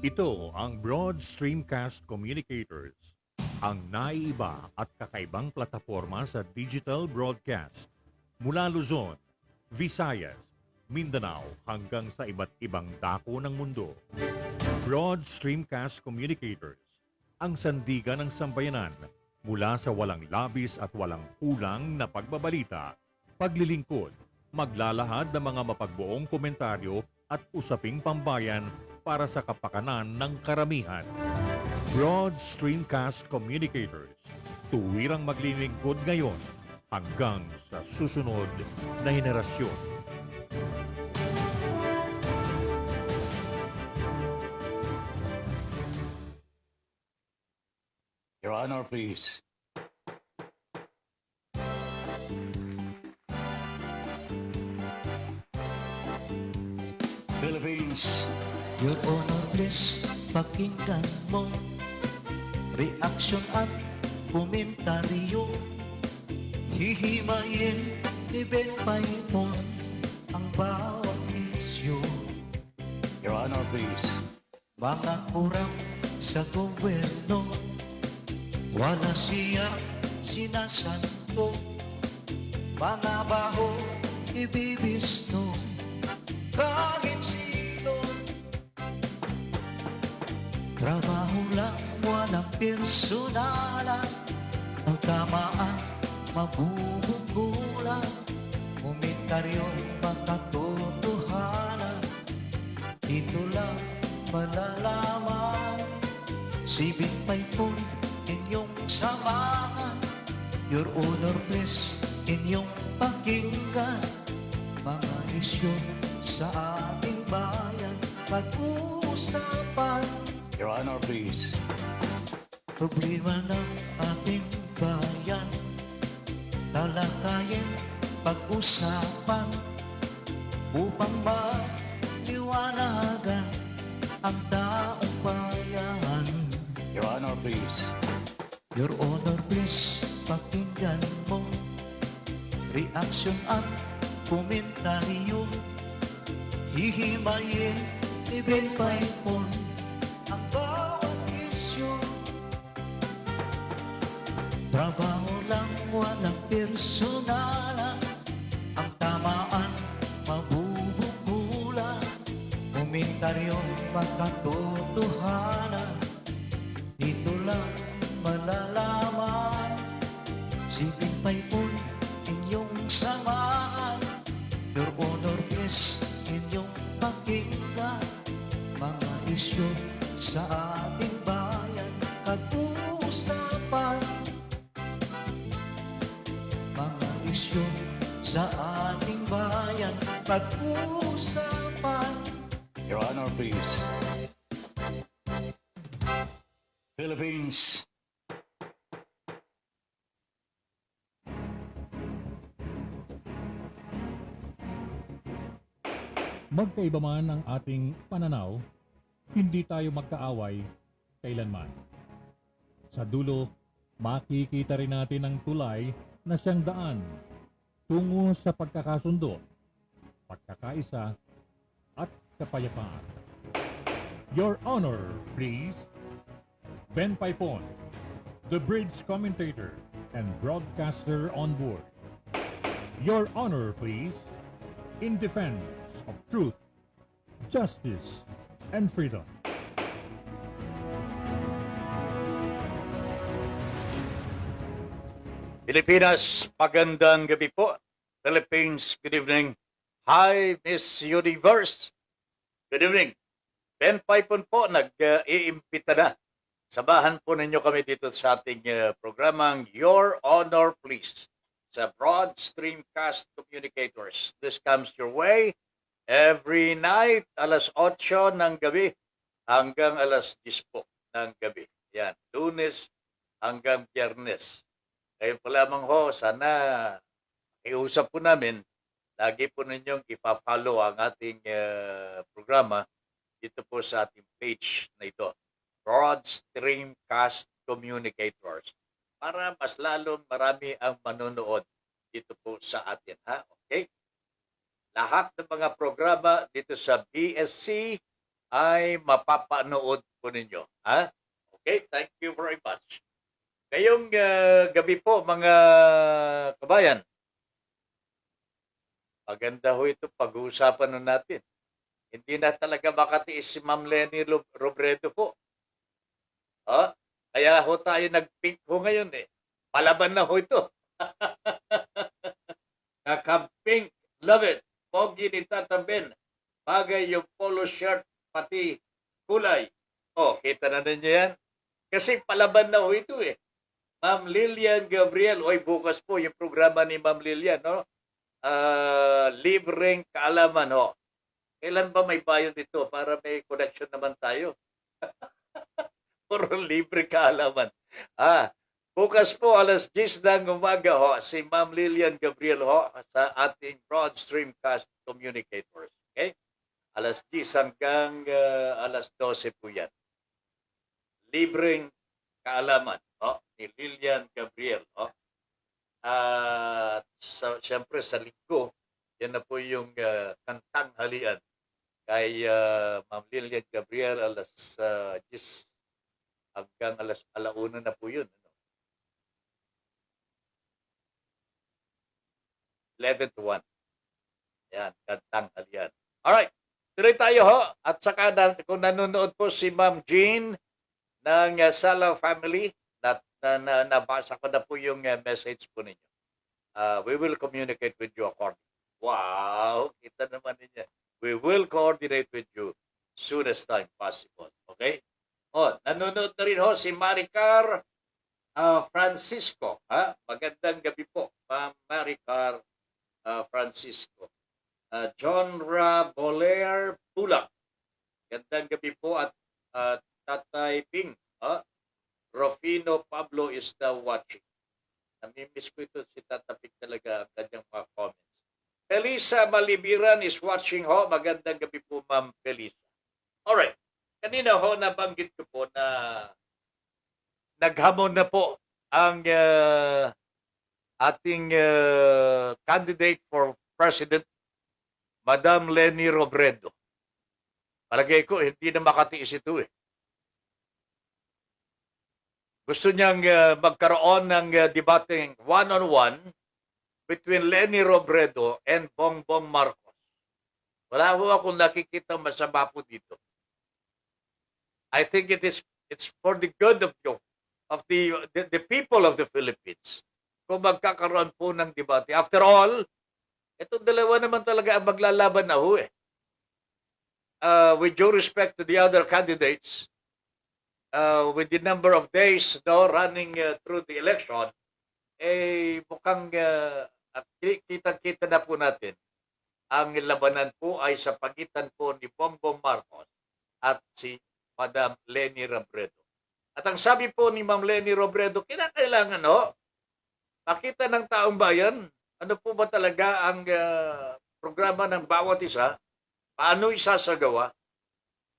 Ito ang Broad Streamcast Communicators, ang naiiba at kakaibang plataforma sa digital broadcast mula Luzon, Visayas, Mindanao hanggang sa iba't ibang dako ng mundo. Broad Streamcast Communicators, ang sandigan ng sambayanan mula sa walang labis at walang kulang na pagbabalita, paglilingkod, maglalahad ng mga mapagbuong komentaryo at usaping pambayan para sa kapakanan ng karamihan. Broad Streamcast Communicators, tuwirang maglilingkod ngayon hanggang sa susunod na henerasyon. Your Honor, please. Philippines. Your Honor, please, pakinggan mo reaksyon at komentaryo. Hihimayin ni Ben Paimon ang bawat isyu. Your Honor, please. Mga kurang sa gobyerno, wala siya sinasanto. Mga baho ibibisto, kahit sino. Trabaho lang, walang personalan. Ang tamaan, mabubunggulan. Komentaryo'y makatotohanan. Dito lang malalaman. Si Big Paipon, inyong samahan. Your Honor, please, inyong pakinggan. Mga isyu sa ating bayan, pag-uusapan. Your Honor, please. Problema ng ating bayan, talakayin, pag-usapan, upang maliwanagan ang taong bayan. Your Honor, please. Your Honor, please, pakinggan mo reaksyon at komentaryo. Hihimayin ni Ben Paipon ang bawat isyu. Trabaho lang, walang personalan. Ang tamaan, mabubunggulan. Komentaryo'y makatotohanan. Dito lang malalaman. Si Big Paipon, inyong samahan. Your Honor, please, inyong pakinggan. Mga isyu sa ating bayan, pag-uusapan. Mga isyu sa ating bayan, pag-uusapan. Your Honor, please. Philippines. Magkaiba man ang ating pananaw, hindi tayo magkaaway kailanman. Sa dulo, makikita rin natin ang tulay na siyang daan tungo sa pagkakasundo, pagkakaisa, at kapayapaan. Your Honor, please. Ben Paipon, the bridge commentator and broadcaster on board. Your Honor, please. In defense of truth, justice, and freedom. Pilipinas, magandang gabi po. Philippines, good evening. Hi, Miss Universe. Good evening. Ben Paipon po, nag-iimbita na. Samahan po ninyo kami dito sa ating programang Your Honor, Please sa Broad Streamcast Communicators. This comes your way every night, alas 8 ng gabi hanggang alas 10 po ng gabi. Yan, Lunes hanggang Biyernes. Ngayon po lamang ho, sana iusap po namin, lagi po ninyong ipa-follow ang ating programa dito po sa ating page na ito, Broad Streamcast Communicators, para mas lalong marami ang manonood dito po sa atin. Ha? Okay? lahat ng mga programa dito sa BSC ay mapapanood po ninyo. Ha? Okay, thank you very much. Ngayong gabi po, mga kabayan, maganda ho ito pag-uusapan nun natin. Hindi na talaga makatiis si Ma'am Lenny Robredo po. Ha? Kaya ho tayo nag-pink ho ngayon eh. Palaban na ho ito. Kakamping, love it. Pogi ni Tata Ben. Bagay yung polo shirt, pati kulay. Oh, kita na ninyo yan? Kasi palaban na ho ito eh. Ma'am Lilian Gabriel. Oy, bukas po yung programa ni Ma'am Lilian, no? Libreng kaalaman, ho. Kailan ba may bayad dito para may connection naman tayo? Puro libre kaalaman. Bukas po alas 10 ng umaga ho, si Ma'am Lilian Gabriel ho sa ating Broad Streamcast Communicators. Okay? Alas 10 hanggang alas 12 po yan. Libreng kaalaman ho, ni Lilian Gabriel ho. Siyempre sa linggo, yan na po yung kantang halian kay Ma'am Lilian Gabriel alas 10 hanggang alas 1 na po yun. 11 to 1. Yan, kantang halian. Alright, tuloy tayo ho. At saka kung nanonood po si Ma'am Jean ng Sala Family, nabasa ko na po yung message po ninyo. We will communicate with you accordingly. Wow, kita naman ninyo. We will coordinate with you soon as time possible. Okay? Nanonood na rin ho si Maricar Francisco. Magandang gabi po, Ma'am Maricar Francisco. John Boler Pulak. Magandang gabi po at Tatay Ping. Rufino Pablo is now watching. Namimiss ko ito si Tatapik talaga ang kanyang mga comments. Felisa Malibiran is watching ho. Magandang gabi po, Ma'am Felisa. Alright. Kanina ho, nabanggit ko po na naghamon na po ang ating candidate for President, Madam Lenny Robredo. Palagay ko, hindi na makatiis ito eh. Gusto niyang magkaroon ng debating one-on-one between Lenny Robredo and Bongbong Marcos. Wala ho akong nakikita masama po dito. I think it's for the good of you, of the people of the Philippines, kung magkakaroon po ng debate. After all, itong dalawa naman talaga ang maglalaban na ho eh. With due respect to the other candidates, with the number of days running through the election, mukhang kita-kita na po natin ang labanan po ay sa pagitan po ni Bongbong Marcos at si Madam Lenny Robredo. At ang sabi po ni Ma'am Lenny Robredo, kinakailangan makita ng taong bayan, ano po ba talaga ang programa ng bawat isa, paano isasagawa,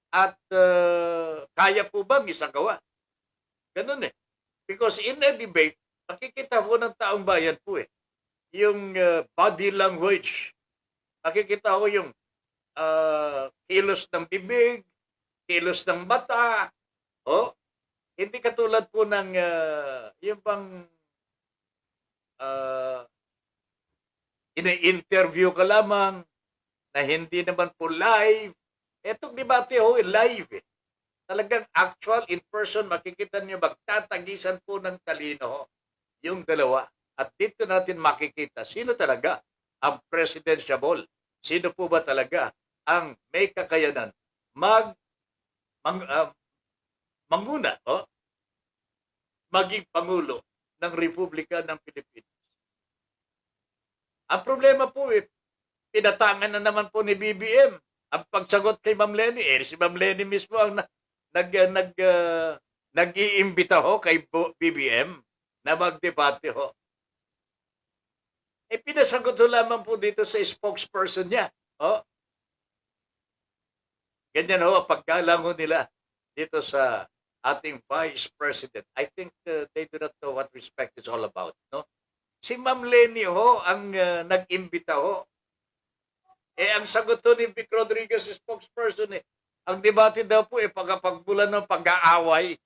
at kaya po bang isagawa? Ganun eh. Because in a debate, makikita po ng taong bayan po eh. Yung body language. Makikita ko yung kilos ng bibig, kilos ng mata. Hindi katulad po ng yung bang ina-interview ka lamang na hindi naman po live. Etong debate live eh. Talagang actual, in person, makikita niyo magtatagisan po ng talino yung dalawa. At dito natin makikita sino talaga ang presidentiable. Sino po ba talaga ang may kakayanan manguna, maging Pangulo ng Republika ng Pilipinas. Ang problema po pinatangan na naman po ni BBM ang pagsagot kay Ma'am Lenny. Si Ma'am Lenny mismo ang nag-iimbita kay BBM na magdebate pinasagot lamang po dito sa spokesperson niya. Ganyan paggalang nila dito sa ating Vice President. I think they do not know what respect is all about. No? Si Ma'am Lenny ang nag-imbita Ang sagot to ni Vic Rodriguez, spokesperson, ang debate daw po pagpagbulan ng pag-aaway.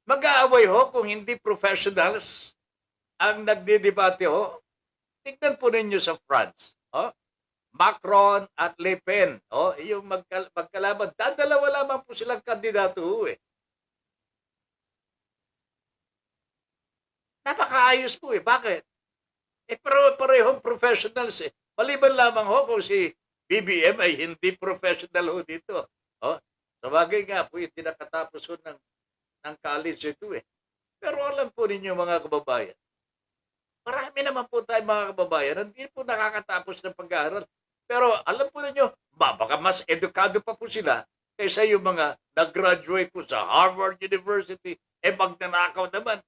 Mag-aaway ho kung hindi professionals ang nagdidebate ho. Tignan po ninyo sa France. Macron at Le Pen. Yung magkalaban. Dadalawa lamang po silang kandidato ho eh. Napakaayos po eh. Bakit? Parehong professionals eh. Maliban lamang ho kung si BBM ay hindi professional ho dito. Sabagay nga po yung tinakatapos ho ng college ito eh. Pero alam po ninyo mga kababayan, marami naman po tayo mga kababayan, hindi po nakakatapos ng pag-aaral. Pero alam po ninyo, baka mas edukado pa po sila kaysa yung mga nag-graduate po sa Harvard University, magnanakaw naman.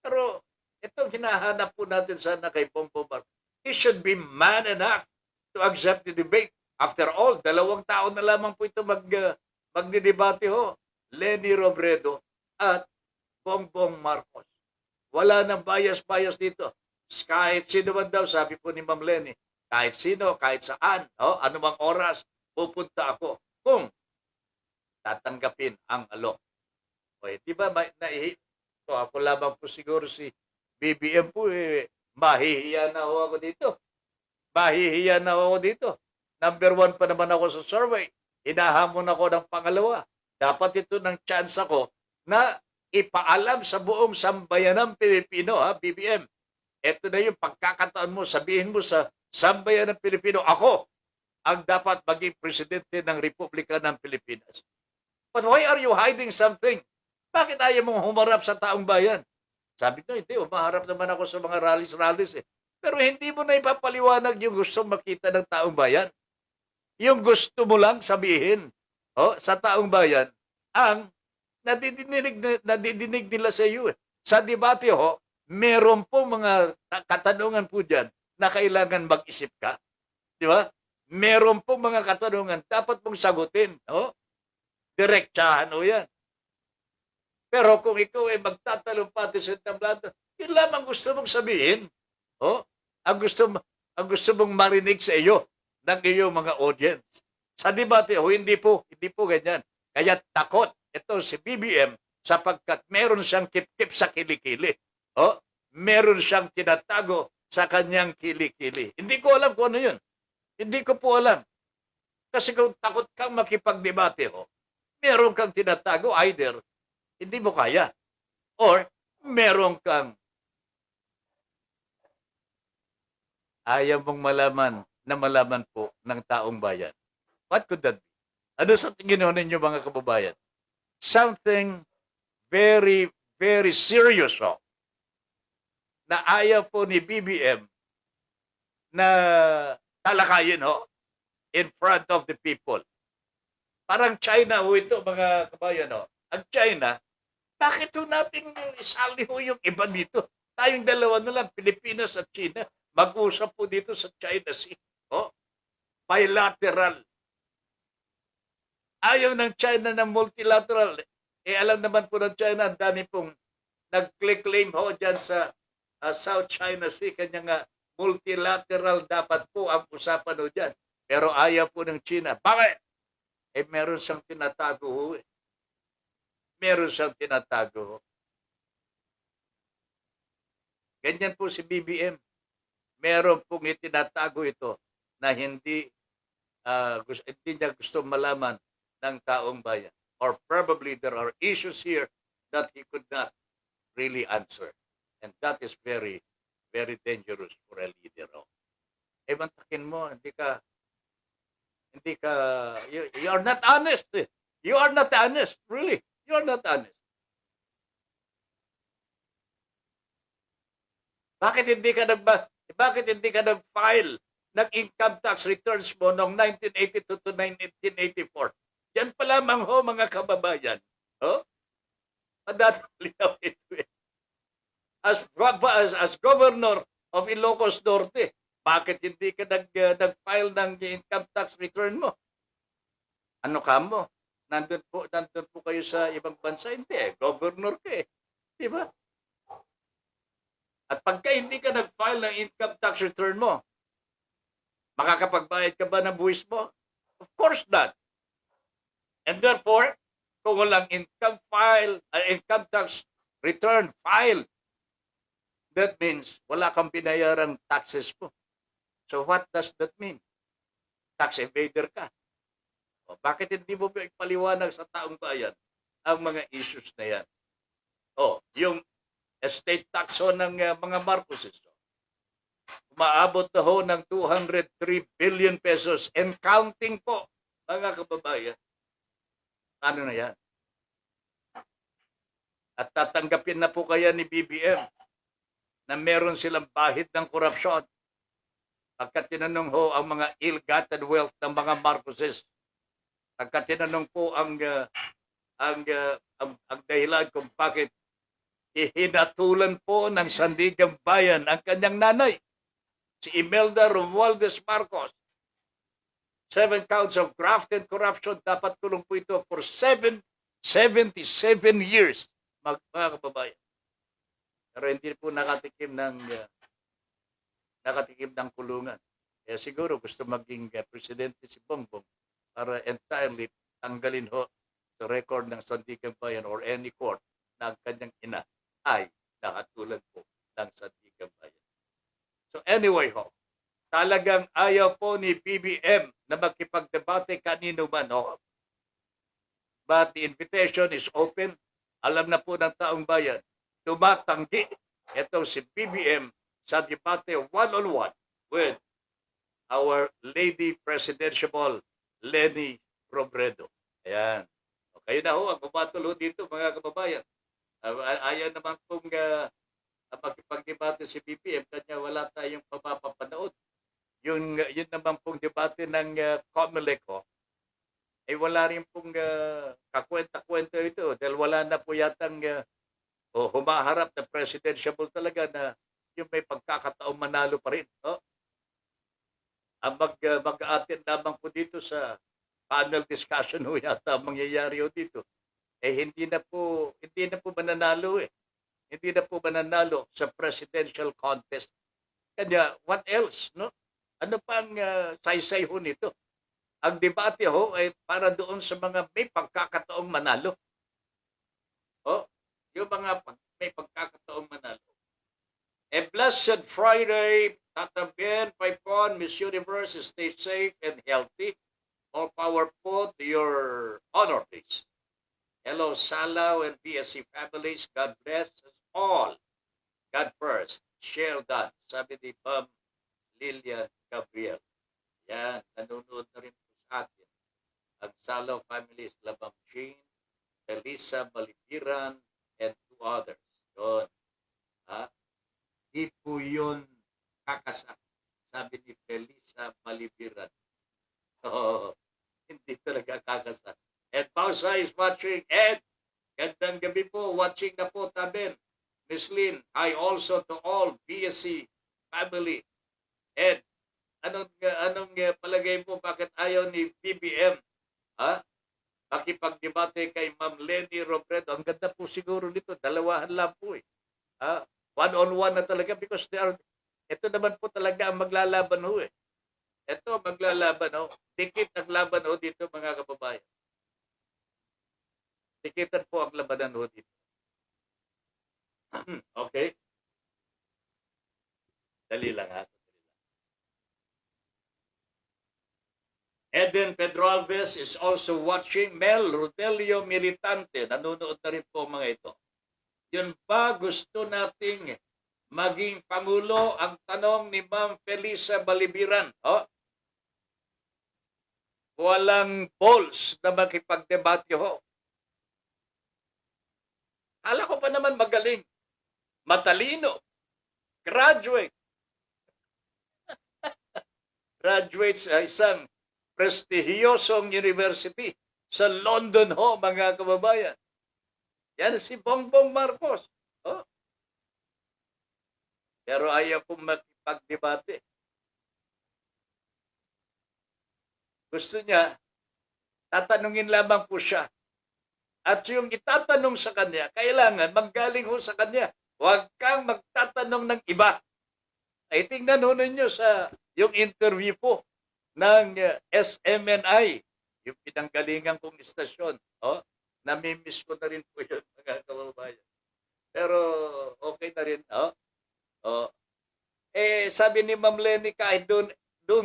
Pero itong hinahanap po natin sana kay Bongbong Marcos, he should be man enough to accept the debate. After all, 2 taon na lamang po ito magdidebate ho. Leni Robredo at Bongbong Marcos. Wala nang bias-bias dito. Kahit sino man daw, sabi po ni Ma'am Leni, kahit sino, kahit saan, anumang oras, pupunta ako kung tatanggapin ang alok. Di ba, ako lamang po siguro si BBM po, mahihiya na ako dito. Mahihiya na ako dito. Number 1 pa naman ako sa survey. Hinahamon ako ng pangalawa. Dapat ito ng chance ako na ipaalam sa buong sambayan ng Pilipino, BBM. Ito na yung pagkakataon mo, sabihin mo sa sambayan ng Pilipino, ako ang dapat maging presidente ng Republika ng Pilipinas. But why are you hiding something? Bakit ayaw mong humarap sa taong bayan? Sabi ko, hindi, umaharap naman ako sa mga rallies eh. Pero hindi mo na ipapaliwanag yung gusto makita ng taong bayan. Yung gusto mo lang sabihin sa taong bayan ang nadidinig nila sa iyo. Sa debate meron po mga katanungan po dyan na kailangan mag-isip ka. Di ba? Meron po mga katanungan dapat mong sagutin. Direktsahan yan. Pero kung ikaw ay magtatalumpati sa tablado, yun lamang gusto mong sabihin. Ang gusto mong marinig sa iyo ng iyong mga audience. Sa debate, hindi po ganyan. Kaya takot ito si BBM sapagkat meron siyang kip-kip sa kilikili. Meron siyang tinatago sa kanyang kilikili. Hindi ko alam kung ano yun. Hindi ko po alam. Kasi kung takot kang makipagdebate, meron kang tinatago, either hindi mo kaya or meron kang ayaw mong malaman po ng taong bayan. What could that be? Ano sa tingin ninyo mga kababayan? Something very, very serious na ayaw po ni BBM na talakayin in front of the people. Parang China ito mga kabayan. Ang China, bakit natin isali yung iba dito? Tayong dalawa na lang, Pilipinas at China, mag-usap po dito sa China Sea. Bilateral. Ayaw ng China ng multilateral. Alam naman po ng China, ang dami pong nag-claim dyan sa South China Sea. Kanya multilateral dapat po ang usapan dyan. Pero ayaw po ng China. Bakit? Meron siyang tinatago Meron siyang tinatago Ganyan po si BBM. Meron pong itinatago ito na hindi niya gusto malaman ng taong bayan. Or probably there are issues here that he could not really answer. And that is very, very dangerous for a leader. Mantakin mo, you are not honest. You are not honest, really. You are not honest. Bakit hindi ka nag-file ng income tax returns mo noong 1982 to 1984? Yan pa lamang mga kababayan. Linaw ito As governor of Ilocos Norte, bakit hindi ka nag-file ng income tax return mo? Ano ka mo? Nandun po kayo sa ibang bansa? Hindi governor ka Di ba? At pagka hindi ka nag-file ng income tax return mo, Makakapagbayad ka ba ng buwis mo? Of course not. And therefore, kung walang income tax return filed, that means wala kang binayarang taxes mo. So what does that mean? Tax evader ka. O, bakit hindi mo ba ipaliwanag sa taong bayan ang mga issues na yan? O, yung estate tax ho ng mga Marcoses. Umaabot na ho ng 203 billion pesos and counting po, mga kababayan. Ano na yan? At tatanggapin na po kaya ni BBM na meron silang bahid ng korupsyon. Pagka tinanong ho ang mga ill-gotten wealth ng mga Marcoses, pagka tinanong po ang dahilan kung bakit ihinatulan po ng Sandigang Bayan ang kanyang nanay, si Imelda Romualdez Marcos. 7 counts of graft and corruption, dapat tulong po ito for 77 years, mga kababayan. Pero hindi po nakatikim ng kulungan. Kaya siguro gusto maging presidente si Bongbong para entirely tanggalin ho sa record ng Sandigang Bayan or any court na ang kanyang ina ay nakatulad po ng Sandigang Bayan. So anyway ho, talagang ayaw po ni BBM na magkipagdebate kanino man ho. But the invitation is open. Alam na po ng taong bayan, tumatanggi itong si BBM sa debate one-on-one with our Lady Presidential Leni Robredo. Ayan. Okay na ho, ang bumatol ho dito mga kababayan. Ayaw naman pong makipag-debate si BBM, kanya wala tayong papapanood. Yun naman pong debate ng COMELEC ho, ay wala rin pong kakwenta-kwenta ito dahil wala na po yatang humaharap na presidential talaga na yung may pagkakataong manalo pa rin. No? Ang mag-a-attend lamang po dito sa panel discussion ho yata ang mangyayari ho dito. Hindi na po mananalo eh. Hindi na po mananalo sa presidential contest. Kanya, what else? No? Ano pang saysay ho nito? Ang debate ho ay para doon sa mga may pagkakataong manalo. Yung mga may pagkakataong manalo. A blessed Friday, Tata Ben, Paipon, Miss Universe, stay safe and healthy. All power po to your honor, please. Hello, Salaw and BSC families. God bless us all. God first. Share that. Sabi ni Ma'am Lilian Gabriel. Yan, nanonood na rin po sa atin. Ang Salaw families, Labam Jean, Elisa Malipiran, and 2 others. Yun. Di po yun kakasak. Sabi ni Felisa Malipiran. Hindi talaga kakasak. And Pausa is watching. And gandang gabi po. Watching na po tabi. Miss Lynn, hi also to all BSC family. And anong palagay mo bakit ayaw ni BBM makipagdebate kay Ma'am Leni Robredo? Ang ganda po siguro nito, dalawahan lang po eh. One-on-one na talaga because ito naman po talaga ang maglalaban ho eh. Ito maglalaban ho. Dikit ang laban ho dito mga kababayan. Dikitan po ang labanan ho dito. Okay? Dali lang ha. Eden Pedro Alves is also watching. Mel Rodelio Militante. Nanonood na rin po mga ito. Yun ba gusto nating maging Pangulo? Ang tanong ni Ma'am Felisa Balibiran. Walang balls na makipagdebate ho. Kala ko pa naman magaling. Matalino. Graduate. Graduate sa isang prestihiyosong university sa London ho, mga kababayan. Yan si Bongbong Marcos. Pero ayaw pong makipagdebate. Gusto niya, tatanungin lamang po siya. At yung itatanong sa kanya, kailangan manggaling ho sa kanya. Huwag kang magtatanong ng iba. Ay tingnan ho ninyo sa yung interview po ng SMNI, yung pinanggalingan kong istasyon. Oh, namimiss ko na rin po yun, mga kababayan. Pero okay na rin. Oh, oh. Sabi ni Ma'am Lenny, kahit doon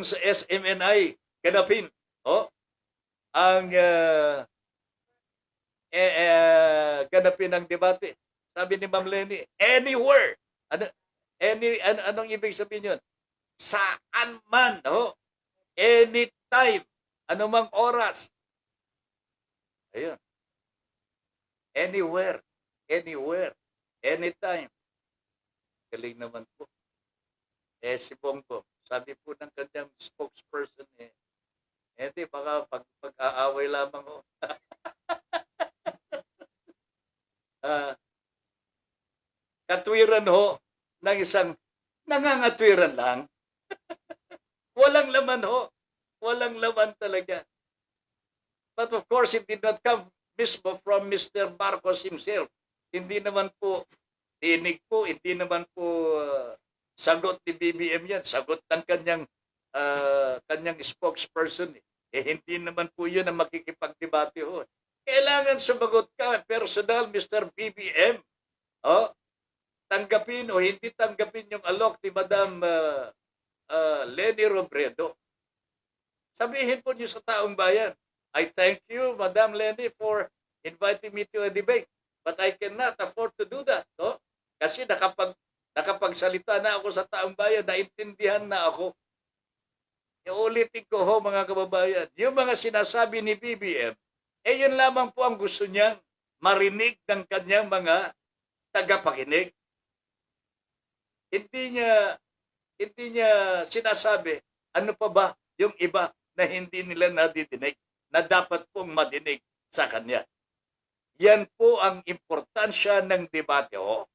sa SMNI, ganapin. Oh, ang ganapin ang debate. Sabi ni Ma'am Lenny, anywhere. Anong ibig sabihin yun? Saan man, oh, anytime, anumang oras. Ayun. Anywhere, anytime. Galing naman po. Si Bongbong, sabi po ng kanyang spokesperson, hindi, baka pag-aaway lamang ho. Katwiran ho ng isang nangangatwiran lang. Walang laman ho. Walang laman talaga. But of course, it did not come mismo from Mr. Marcos himself. Hindi naman po tinig po, hindi naman po sagot ni BBM yan. Sagot ng kanyang spokesperson. Hindi naman po yun ang makikipagdebate ho. Kailangan sumagot ka, personal, Mr. BBM. Oh, tanggapin o hindi tanggapin yung alok ni Madam Lenny Robredo. Sabihin po niyo sa taong bayan, I thank you, Madam Lenny, for inviting me to a debate. But I cannot afford to do that. No? Kasi nakapagsalita na ako sa taong bayan, naintindihan na ako. Iulitin ko ho, mga kababayan, yung mga sinasabi ni BBM, yun lamang po ang gusto niyang marinig ng kanyang mga tagapakinig. Hindi niya sinasabi, ano pa ba yung iba na hindi nila nadidinig, na dapat pong madinig sa kanya. Yan po ang importansya ng debate ho.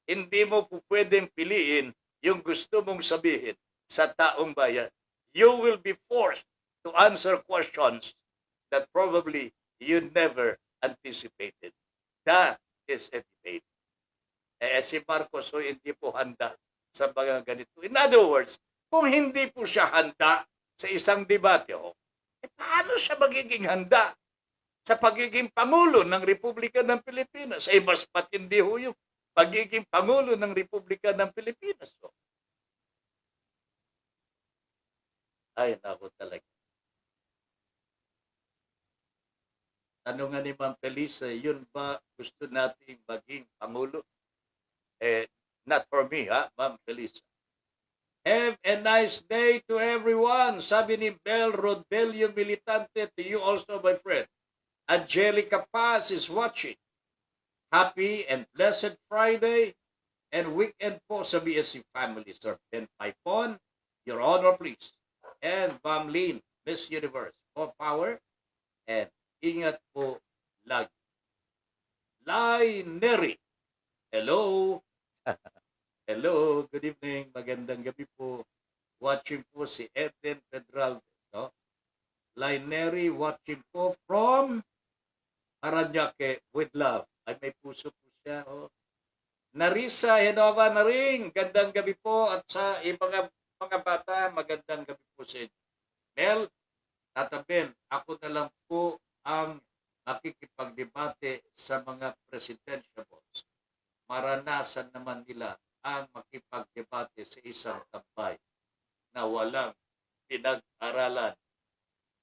Hindi mo po pwedeng piliin yung gusto mong sabihin sa taong bayan. You will be forced to answer questions that probably you never anticipated. That is a debate. Si Marcos ho, hindi po handa sa mga ganito. In other words, kung hindi po siya handa sa isang debate ho, paano siya magiging handa sa pagiging Pangulo ng Republika ng Pilipinas? Mas patindi ho yung pagiging Pangulo ng Republika ng Pilipinas. So, ay, naku talaga. Ano nga ni Ma'am Felisa, yun ba gusto nating maging Pangulo? Not for me, ha, Ma'am Felisa. Have a nice day to everyone. Sabi ni Bel Rodelio Militante, to you also, my friend. Angelica Paz is watching. Happy and blessed Friday and weekend po sa BSC family. Sir Ben Paipon, Your Honor, please. And Ma'am Lynn, Miss Universe. More power and ingat po lagi. Lai Neri. Hello. Hello, good evening. Magandang gabi po. Watching po si Eden Pedralbes. No? Lai Neri, watching po from Paranaque with love. Ay, may puso po siya. Oh. Narisa Henova na rin. Gandang gabi po. At sa mga bata, magandang gabi po sa inyo. Mel, Tatabel, ako na lang po ang makikipagdebate sa mga presidentiables. Maranasan naman nila ang makipagdebate sa isang tambay na walang pinag-aralan.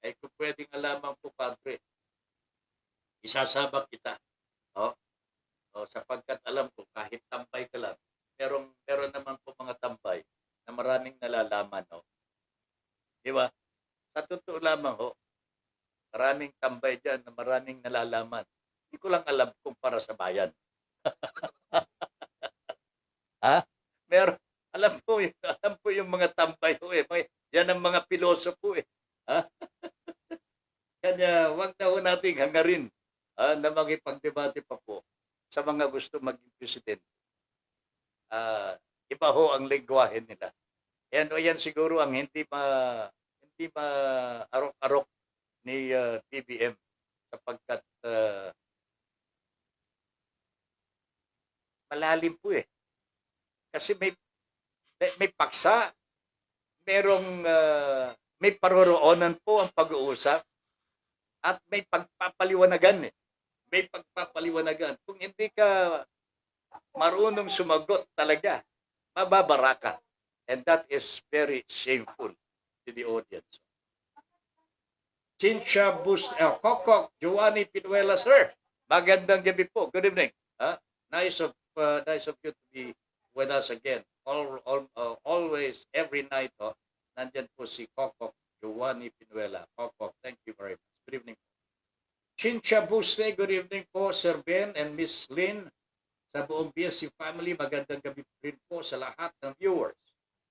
Ay kung pwedeng alaman po, Padre, isasabak kita. Sapagkat alam ko, kahit tambay ka lang, meron naman po mga tambay na maraming nalalaman. Di ba? Sa totoo lamang, maraming tambay dyan na maraming nalalaman. Hindi ko lang alam kung para sa bayan. Ha? Alam po yung mga tambay ho . Yan ang mga pilosopo . Ha? Kanya, wag na ho nating hangarin na makipagdebate pa po sa mga gusto maging presidente. Iba ho ang lengguwahe nila. Yan siguro ang hindi arok-arok ni BBM sapagkat malalim po . Kasi may paksa, may paroroonan po ang pag-uusap at may pagpapaliwanagan eh. May pagpapaliwanagan. Kung hindi ka marunong sumagot talaga, mababara ka. And that is very shameful to the audience. Cynthia Kokok, Giovanni Pinuela, sir. Magandang gabi po. Good evening. Nice of you to be with us again. Always, every night, nandyan po si Kokok, Giovanni Pinuela. Kokok, thank you very much. Good evening. Cynthia Buste, good evening po, Sir Ben and Miss Lynn. Sa buong BSC family, magandang gabi rin po sa lahat ng viewers.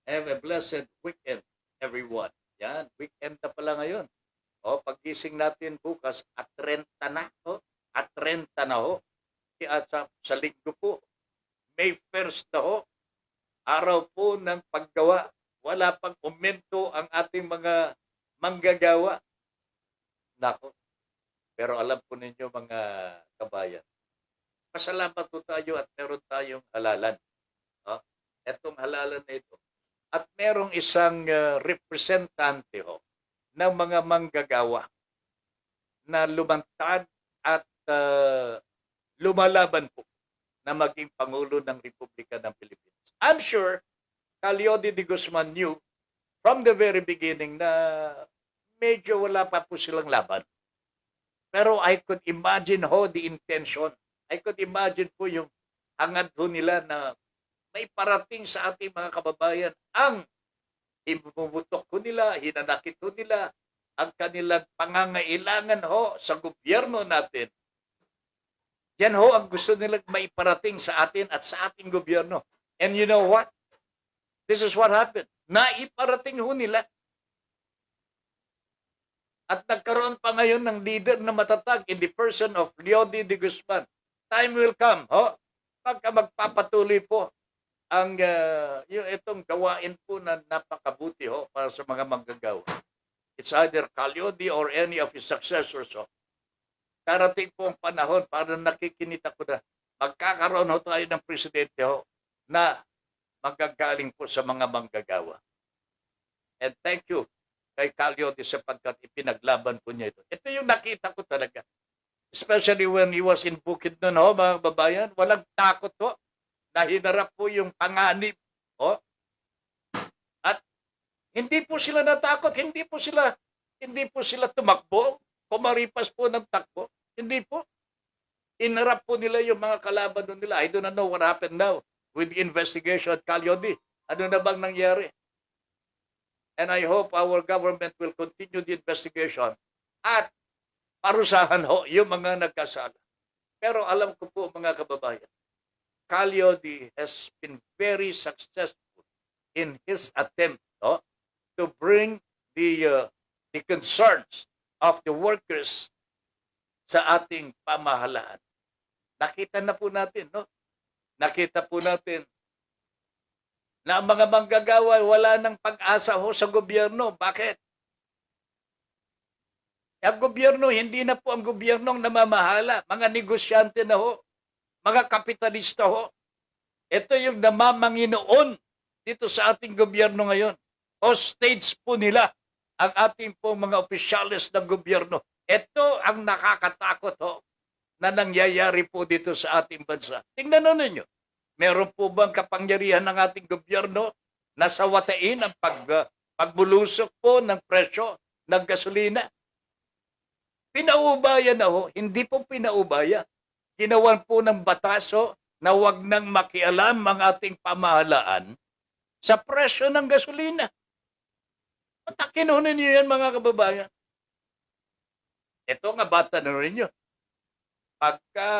Have a blessed weekend, everyone. Yan, weekend na pala ngayon. Pagising natin bukas, at 30 na. At 30 na ho. At sa linggo po, May 1st na ho. Araw po ng paggawa. Wala pang umento ang ating mga manggagawa. Nako. Pero alam po ninyo mga kabayan, pasalamat po tayo at meron tayong halalan. Etong halalan na ito. At merong isang representante ng mga manggagawa na lumantad at lumalaban po na maging Pangulo ng Republika ng Pilipinas. I'm sure Calyodi de Guzman knew from the very beginning na medyo wala pa po silang laban. Pero I could imagine the intention. I could imagine po yung hangad nila na may parating sa ating mga kababayan ang ibumutok nila, hinanakit nila ang kanilang pangangailangan sa gobyerno natin. Yan ang gusto nilang maiparating sa atin at sa ating gobyerno. And you know what? This is what happened. Naiparating nila. At nagkaroon pa ngayon ng leader na matatag in the person of Leody de Guzman. Time will come, pagka magpapatuloy po ang yung itong gawain po na napakabuti para sa mga manggagawa. It's either Calyodi or any of his successors. Darating po ang panahon para nakikinita ko na magkakaroon tayo ng presidente na magagaling po sa mga manggagawa. And thank you kay Calyodi sapagkat ipinaglaban po niya ito. Ito yung nakita ko talaga. Especially when he was in Bukidnon, mga babayan, walang takot na hinarap po yung panganib. At hindi po sila natakot, hindi po sila tumakbo, kumaripas po ng takbo. Hindi po. Hinarap po nila yung mga kalaban nila. I do not know what happened now with the investigation at Calyodi. Ano na bang nangyari? And I hope our government will continue the investigation at parusahan yung mga nagkasala. Pero alam ko po mga kababayan, Calyodi has been very successful in his attempt to bring the concerns of the workers sa ating pamahalaan. Nakita na po natin, Nakita po natin na ang mga manggagawa wala ng pag-asa sa gobyerno. Bakit? Ang gobyerno, hindi na po ang gobyernong namamahala. Mga negosyante na mga kapitalista Ito yung namamanginoon dito sa ating gobyerno ngayon. Hostage po nila ang ating po mga opisyales ng gobyerno. Ito ang nakakatakot na nangyayari po dito sa ating bansa. Tingnan ninyo. Meron po bang kapangyarihan ng ating gobyerno na sawatain ang pagbulusok po ng presyo ng gasolina? Pinaubaya na hindi po pinaubaya. Ginawan po ng batas na wag nang makialam ang ating pamahalaan sa presyo ng gasolina. Patakin ninyo yan mga kababayan. Ito nga bata na rin nyo. Pagka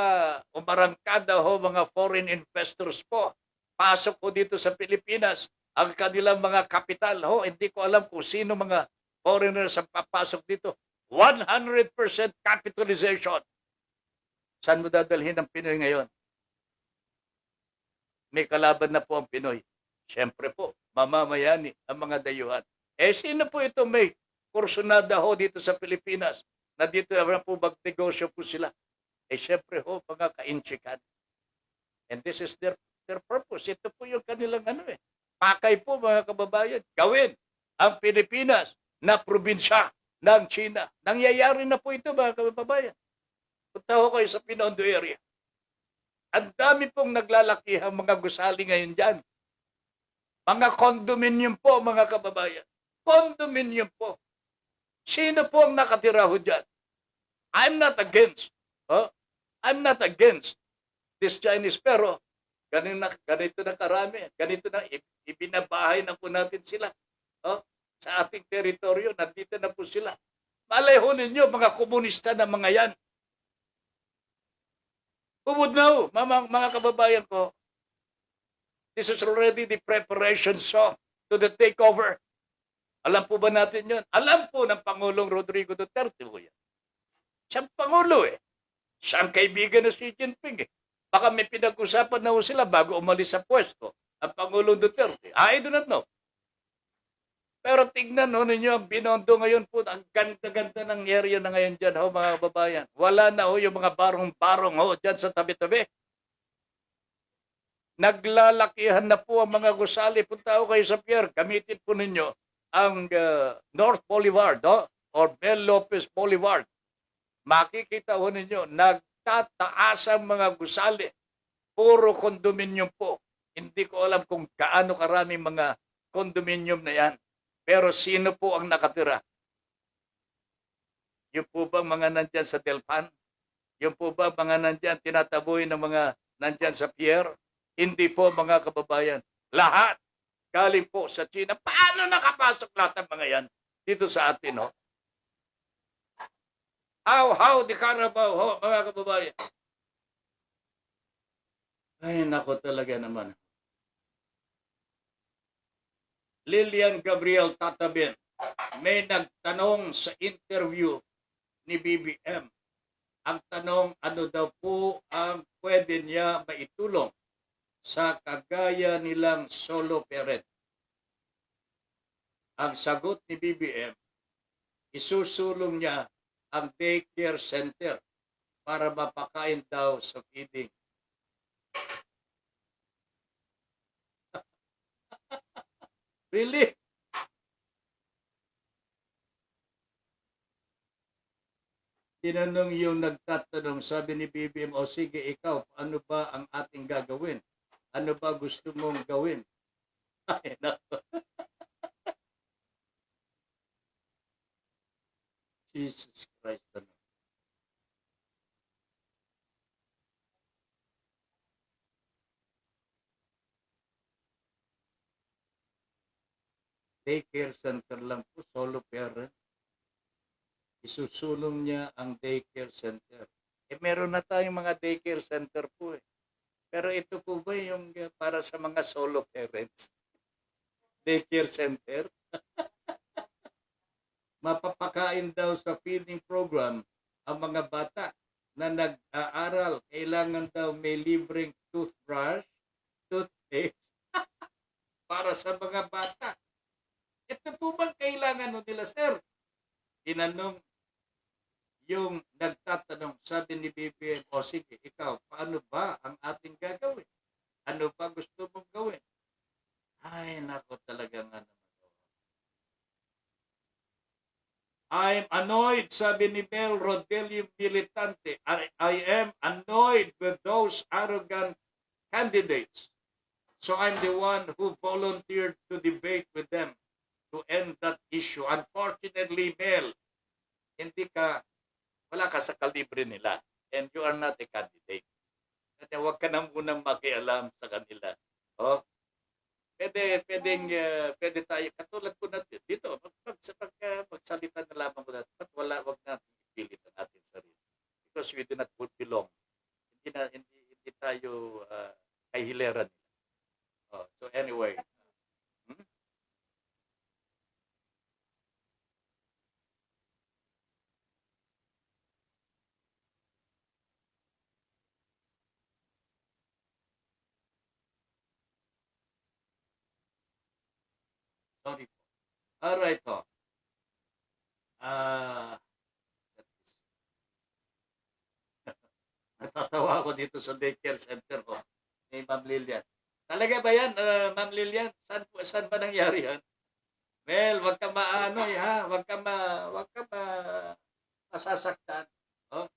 umarangkada mga foreign investors po, pasok po dito sa Pilipinas, ang kanilang mga kapital, hindi ko alam kung sino mga foreigners ang papasok dito. 100% capitalization. Saan mo dadalhin ang Pinoy ngayon? May kalaban na po ang Pinoy. Siyempre po, mamamayani ang mga dayuhan. Sino po ito may kursunada dito sa Pilipinas na dito na po magnegosyo po sila? Siyempre mga kainchikan. And this is their purpose. Ito po yung kanilang pakay po mga kababayan. Gawin ang Pilipinas na probinsya ng China. Nangyayari na po ito, mga kababayan. Punta ko kayo sa Pinondo area. Ang dami pong naglalakihang mga gusali ngayon dyan. Mga condominium po, mga kababayan. Condominium po. Sino po ang nakatira ho dyan? I'm not against. I'm not against this Chinese, pero ganito na karami. Ganito na, ibinabahay na po natin sila. Sa ating teritoryo, nandito na po sila. Malay ho ninyo, mga komunista na mga yan. Ubod na ho, mga kababayan ko. This is already the preparation song to the takeover. Alam po ba natin yun? Alam po ng Pangulong Rodrigo Duterte po yan. Siyang Pangulo eh. Siyang kaibigan na Xi Jinping eh. Baka may pinag-usapan na ho sila bago umalis sa pwesto ang Pangulong Duterte. I do not know. Pero tignan ho ninyo ang Binondo ngayon po. Ang ganda-ganda ng area na ngayon dyan ho, mga kababayan. Wala na ho yung mga barong-barong ho dyan sa tabi-tabi. Naglalakihan na po ang mga gusali. Punta ho kayo sa pier. Gamitin po ninyo ang North Boulevard or Mel Lopez Boulevard. Makikita ho ninyo, nagtataas ang mga gusali. Puro condominium po. Hindi ko alam kung gaano karaming mga condominium na yan. Pero sino po ang nakatira? Yung po ba mga nandyan sa Delpan? Yung po ba mga nandyan tinataboy ng mga nandyan sa pier? Hindi po, mga kababayan. Lahat galing po sa China. Paano nakapasok lahat ng mga yan dito sa atin, ho? How the Carabao, ho, mga kababayan? Ay, nako talaga naman. Lilian Gabriel Tatabin, may nagtanong sa interview ni BBM. Ang tanong, ano daw po ang pwede niya maitulong sa kagaya nilang solo parent? Ang sagot ni BBM, isusulong niya ang daycare center para mapakain daw sa feeding. Really? Tinanong yung nagtatanong, sabi ni BBM, o sige ikaw, ano ba ang ating gagawin? Ano ba gusto mong gawin? Ay, nako. Jesus Christ. Ano? Daycare center lang po, solo parent. Isusulong niya ang daycare center. Meron na tayong mga daycare center po eh. Pero ito po ba yung para sa mga solo parents? Daycare center? Mapapakain daw sa feeding program ang mga bata na nag-aaral. Kailangan daw may libreng toothbrush, toothpaste, para sa mga bata. Ito po bang kailangan nila, sir? Tinanong yung nagtatanong, sabi ni BBM, o sige, ikaw, paano ba ang ating gagawin? Ano ba gusto mong gawin? Ay, nako talaga nga naman. I'm annoyed, sabi ni Mel Rodelio Militante. I am annoyed with those arrogant candidates. So I'm the one who volunteered to debate with them to end that issue. Unfortunately, Mel, wala ka sa kalibre nila. And you are not a candidate. Kaya huwag ka na munang makialam sa kanila. Pwede tayo, katulad ko natin dito, magsalita na lamang ko natin, at huwag natin ipilit ang ating sarili. Because we do not belong. Hindi tayo kahiliran nila. So anyway, sorry po. Alright po. Natatawa ako dito sa daycare center ko ni Ma'am Lilian. Talaga ba yan, Ma'am Lilian? Saan ba nangyari yan? Mel, wag ka maano ha, wag ka masasaktan. Oh,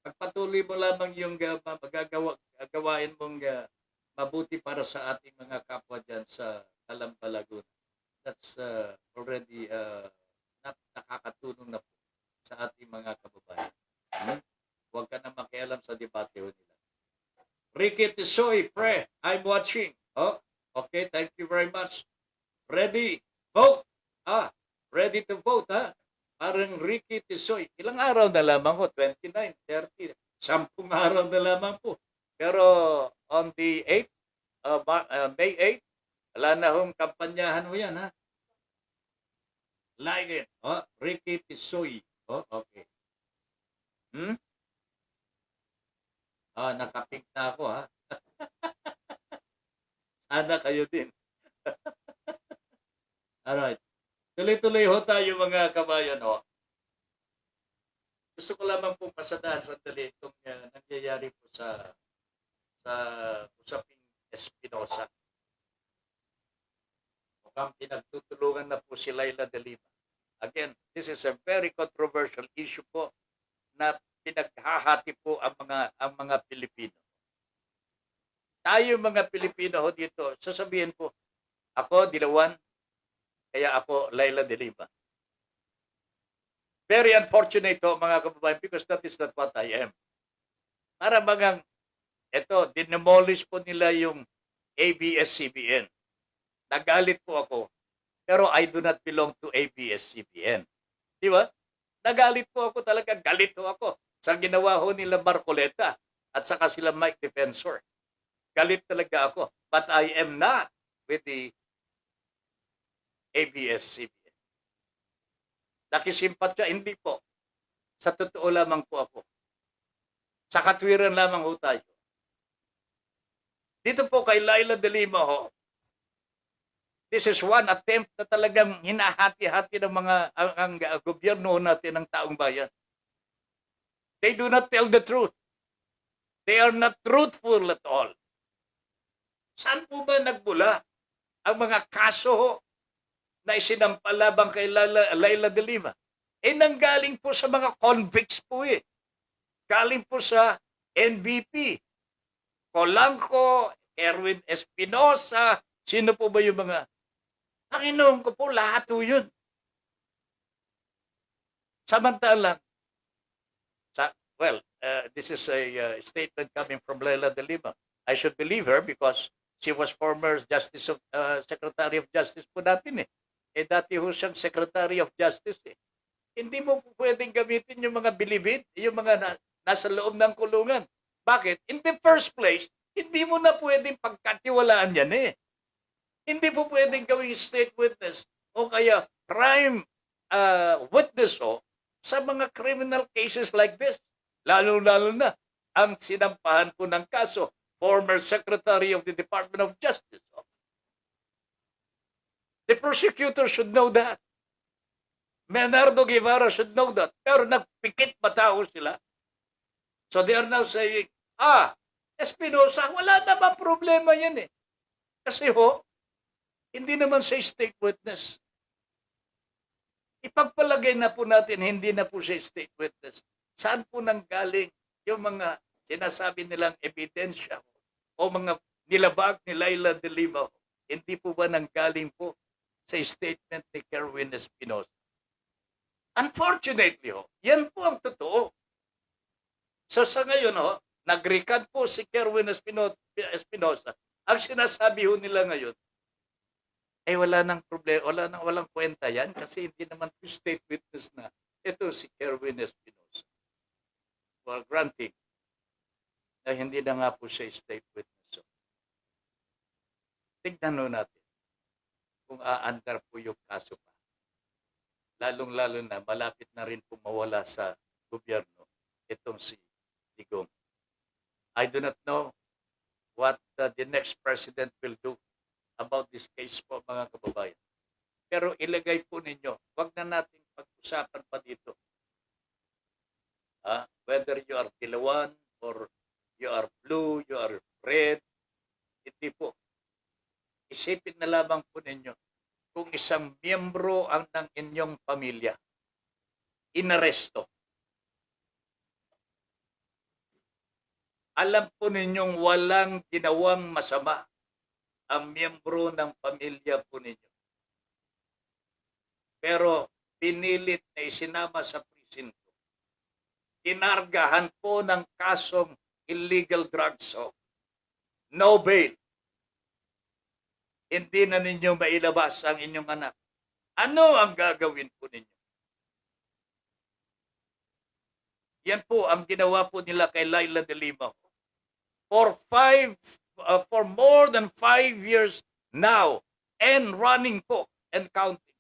pagpatuloy mo lamang yung gagawain mong mabuti para sa ating mga kapwa diyan sa Calamba, Laguna. That's already nakakatulong na po sa ating mga kababayan. Hmm? Huwag ka na makialam sa debate ho nila. Ricky Tisoy, pre, I'm watching. Oh, okay, thank you very much. Ready, vote. Ready to vote, ha? Parang Ricky Tisoy. Ilang araw na lamang ko? 29, 30. 10 araw na lamang po. Pero on the 8th, May 8th, wala na hong kampanyahan mo yan, ha? Like it. Oh, Ricky Tisoy. Oh, okay. Nakapink na ako, ha? Sana kayo din. Alright. Tuloy-tuloy ho tayo mga kabayan, ho. Gusto ko lamang pong pasadahan sandali itong nangyayari po sa usaping Espinosa. Mukhang pinagtutulungan na po si Laila de Lima. Again, this is a very controversial issue po na pinaghahati po ang mga Pilipino. Tayo mga Pilipino ho dito, sasabihin po, ako Dilawan, kaya ako Laila de Lima. Very unfortunate ho mga kababayan because that is not what I am. Para bagang, dinemolish po nila yung ABS-CBN. Nagalit po ako, pero I do not belong to ABS-CBN. Di ba? Nagalit po ako talaga, galit ho ako sa ginawa ho nila Marcoleta at saka sila Mike Defensor. Galit talaga ako. But I am not with the ABS-CBN. Nakisimpatya, hindi po. Sa totoo lamang po ako. Sa katwiran lamang ho tayo. Dito po kay Laila de Lima ho, this is one attempt na talagang hinahati-hati ng ang gobyerno natin ng taong bayan. They do not tell the truth. They are not truthful at all. Saan po ba nagmula ang mga kaso na isinampalabang kay Laila de Lima? Nanggaling po sa mga convicts po eh. Galing po sa NBP. Colanco, Erwin Espinosa, sino po ba yung mga... Panginoon ko po, lahat po yun. Samantalang, this is a statement coming from Laila de Lima. I should believe her because she was former Secretary of Justice po natin eh. Dati ho siyang Secretary of Justice eh. Hindi mo po pwedeng gamitin yung mga bilibid, yung mga nasa loob ng kulungan. Bakit? In the first place, hindi mo na pwedeng pagkatiwalaan yan eh. Hindi po pwedeng gawing state witness o kaya crime witness sa mga criminal cases like this. Lalo-lalo na ang sinampahan po ng kaso, former Secretary of the Department of Justice. The prosecutor should know that. Bernardo Guevara should know that. Pero nagpikit ba tao sila? So they are now saying, Espinosa, wala naman problema yan eh. Kasi hindi naman siya state witness. Ipagpalagay na po natin, hindi na po siya state witness. Saan po nanggaling yung mga sinasabi nilang ebidensya o mga nilabag ni Laila de Lima? Hindi po ba nanggaling po sa statement ni Kerwin Espinosa? Unfortunately, yan po ang totoo. So sa ngayon, nag-recant po si Kerwin Espinosa. Ang sinasabi nila ngayon, wala nang problema, walang kwenta yan kasi hindi naman po state witness na ito si Kerwin Espinosa. Well, granting na hindi na nga po siya state witness. So, tignan natin kung aandar po yung kaso pa. Lalong-lalo na malapit na rin po mawala sa gobyerno itong si Digong. I do not know what the next president will do about this case po mga kababayan. Pero ilagay po ninyo, wag na natin pag-usapan pa dito. Whether you are Dilawan or you are blue, you are red, hindi po. Isipin na lamang po ninyo kung isang miyembro ang ng inyong pamilya inaresto. Alam po ninyong walang ginawang masama ang miyembro ng pamilya po ninyo. Pero pinilit na isinama sa presinto. Tinargahan po ng kasong illegal drugs. No bail. Hindi na ninyo mailabas ang inyong anak. Ano ang gagawin po ninyo? Yan po ang ginawa po nila kay Laila de Lima. For more than 5 years now and running po and counting.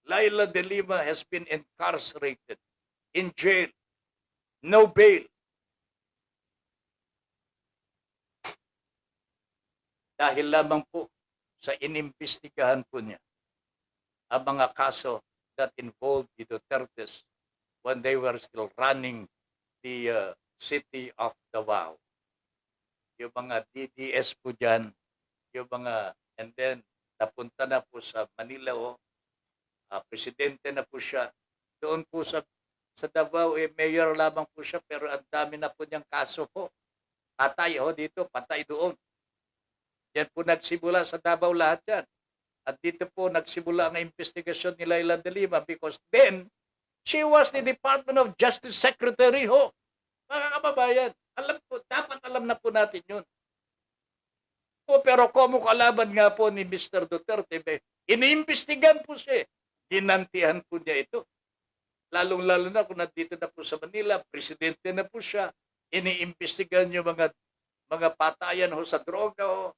Laila de Lima has been incarcerated in jail. No bail. Dahil lamang po sa inimbestigahan po niya ang mga kaso that involved the Dutertes when they were still running the city of Davao. Yung mga DDS po dyan, yung mga, and then napunta na po sa Manila, presidente na po siya. Doon po sa Davao, mayor lamang po siya, pero ang dami na po niyang kaso po. Patay dito, patay doon. Yan po nagsimula sa Davao lahat yan. At dito po nagsimula ang investigasyon ni Laila de Lima because then, she was the Department of Justice Secretary Mga kababayan, dapat alam na po natin yun. Pero kung kalaban nga po ni Mr. Duterte, iniimbestigan po siya. Ginantihan po niya ito. Lalong-lalo na kung nandito na po sa Manila, presidente na po siya, iniimbestigan yung mga patayan sa droga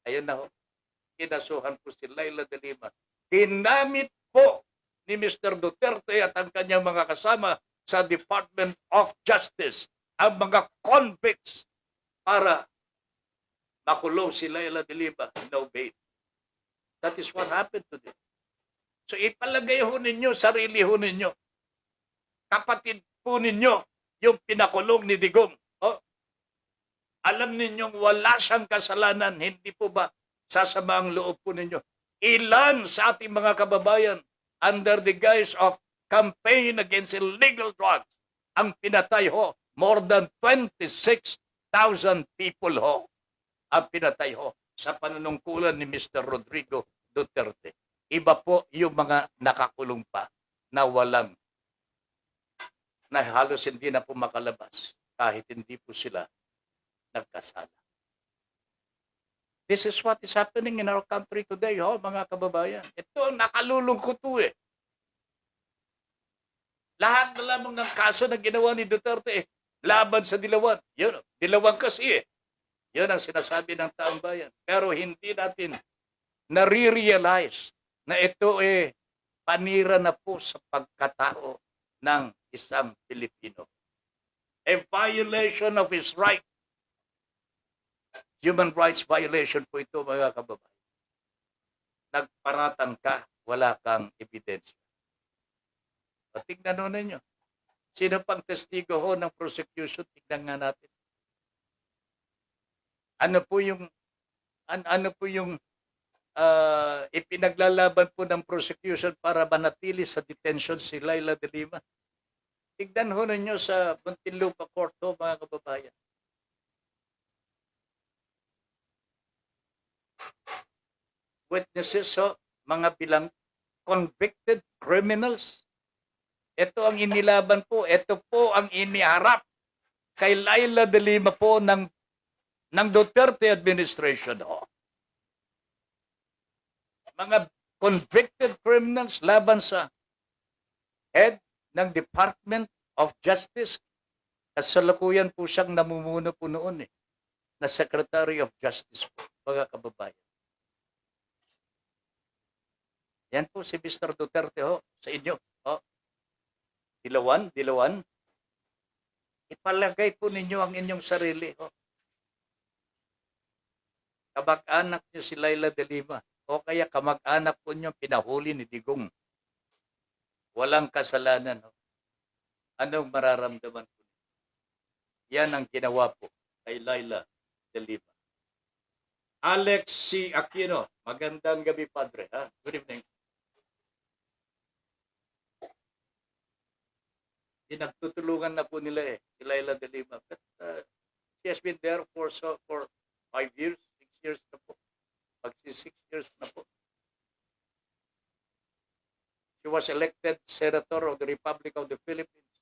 Ayun na kinasuhan po si Laila de Lima. Ginamit po ni Mr. Duterte at ang kanyang mga kasama sa Department of Justice ang mga convicts para makulong si Laila de Lima, no bail. That is what happened to them. So ipalagay ninyo, sarili ninyo. Kapatid po ninyo yung pinakulong ni Digong. Alam ninyong wala siyang kasalanan, hindi po ba sasama ang loob po ninyo? Ilan sa ating mga kababayan under the guise of campaign against illegal drugs ang pinatay more than 26,000 people ang pinatay sa panunungkulan ni Mr. Rodrigo Duterte. Iba po yung mga nakakulong pa na halos hindi na po makalabas kahit hindi po sila nagkasala. This is what is happening in our country today, mga kababayan. Ito ang nakalulungkot Lahat na lamang ng kaso na ginawa ni Duterte, laban sa Dilawan. Yun, Dilawan kasi Yun ang sinasabi ng taong bayan. Pero hindi natin nare-realize na ito panira na po sa pagkatao ng isang Pilipino. A violation of his right. Human rights violation po ito, mga kababayan. Nagparatang ka, wala kang ebidensya. Tingnan ninyo. Sino pang testigo ng prosecution? Tingnan nga natin. Ano po yung ipinaglalaban po ng prosecution para manatili sa detention si Laila de Lima? Tignan ninyo sa Muntinlupa Court, mga kababayan. Witnesses, mga bilang convicted criminals. Ito ang inilaban po. Ito po ang iniharap kay Laila de Lima po ng Duterte administration. Mga convicted criminals laban sa head ng Department of Justice. Kasalukuyan po siyang namumuno po noon na Secretary of Justice po, mga kababayan. Yan po si Mr. Duterte sa inyo. Dilawan. Ipalagay po ninyo ang inyong sarili. Kamag-anak nyo si Laila de Lima o kaya kamag-anak po nyo pinahuli ni Digong. Walang kasalanan. Anong mararamdaman po? Yan ang ginawa po kay Laila de Lima. Alex C. Aquino. Magandang gabi, Padre. Ha? Good evening. Pinagtutulungan na po nila si Laila de Lima. But she has been there for 5 years, 6 years na po. Magsi 6 years na po. She was elected Senator of the Republic of the Philippines.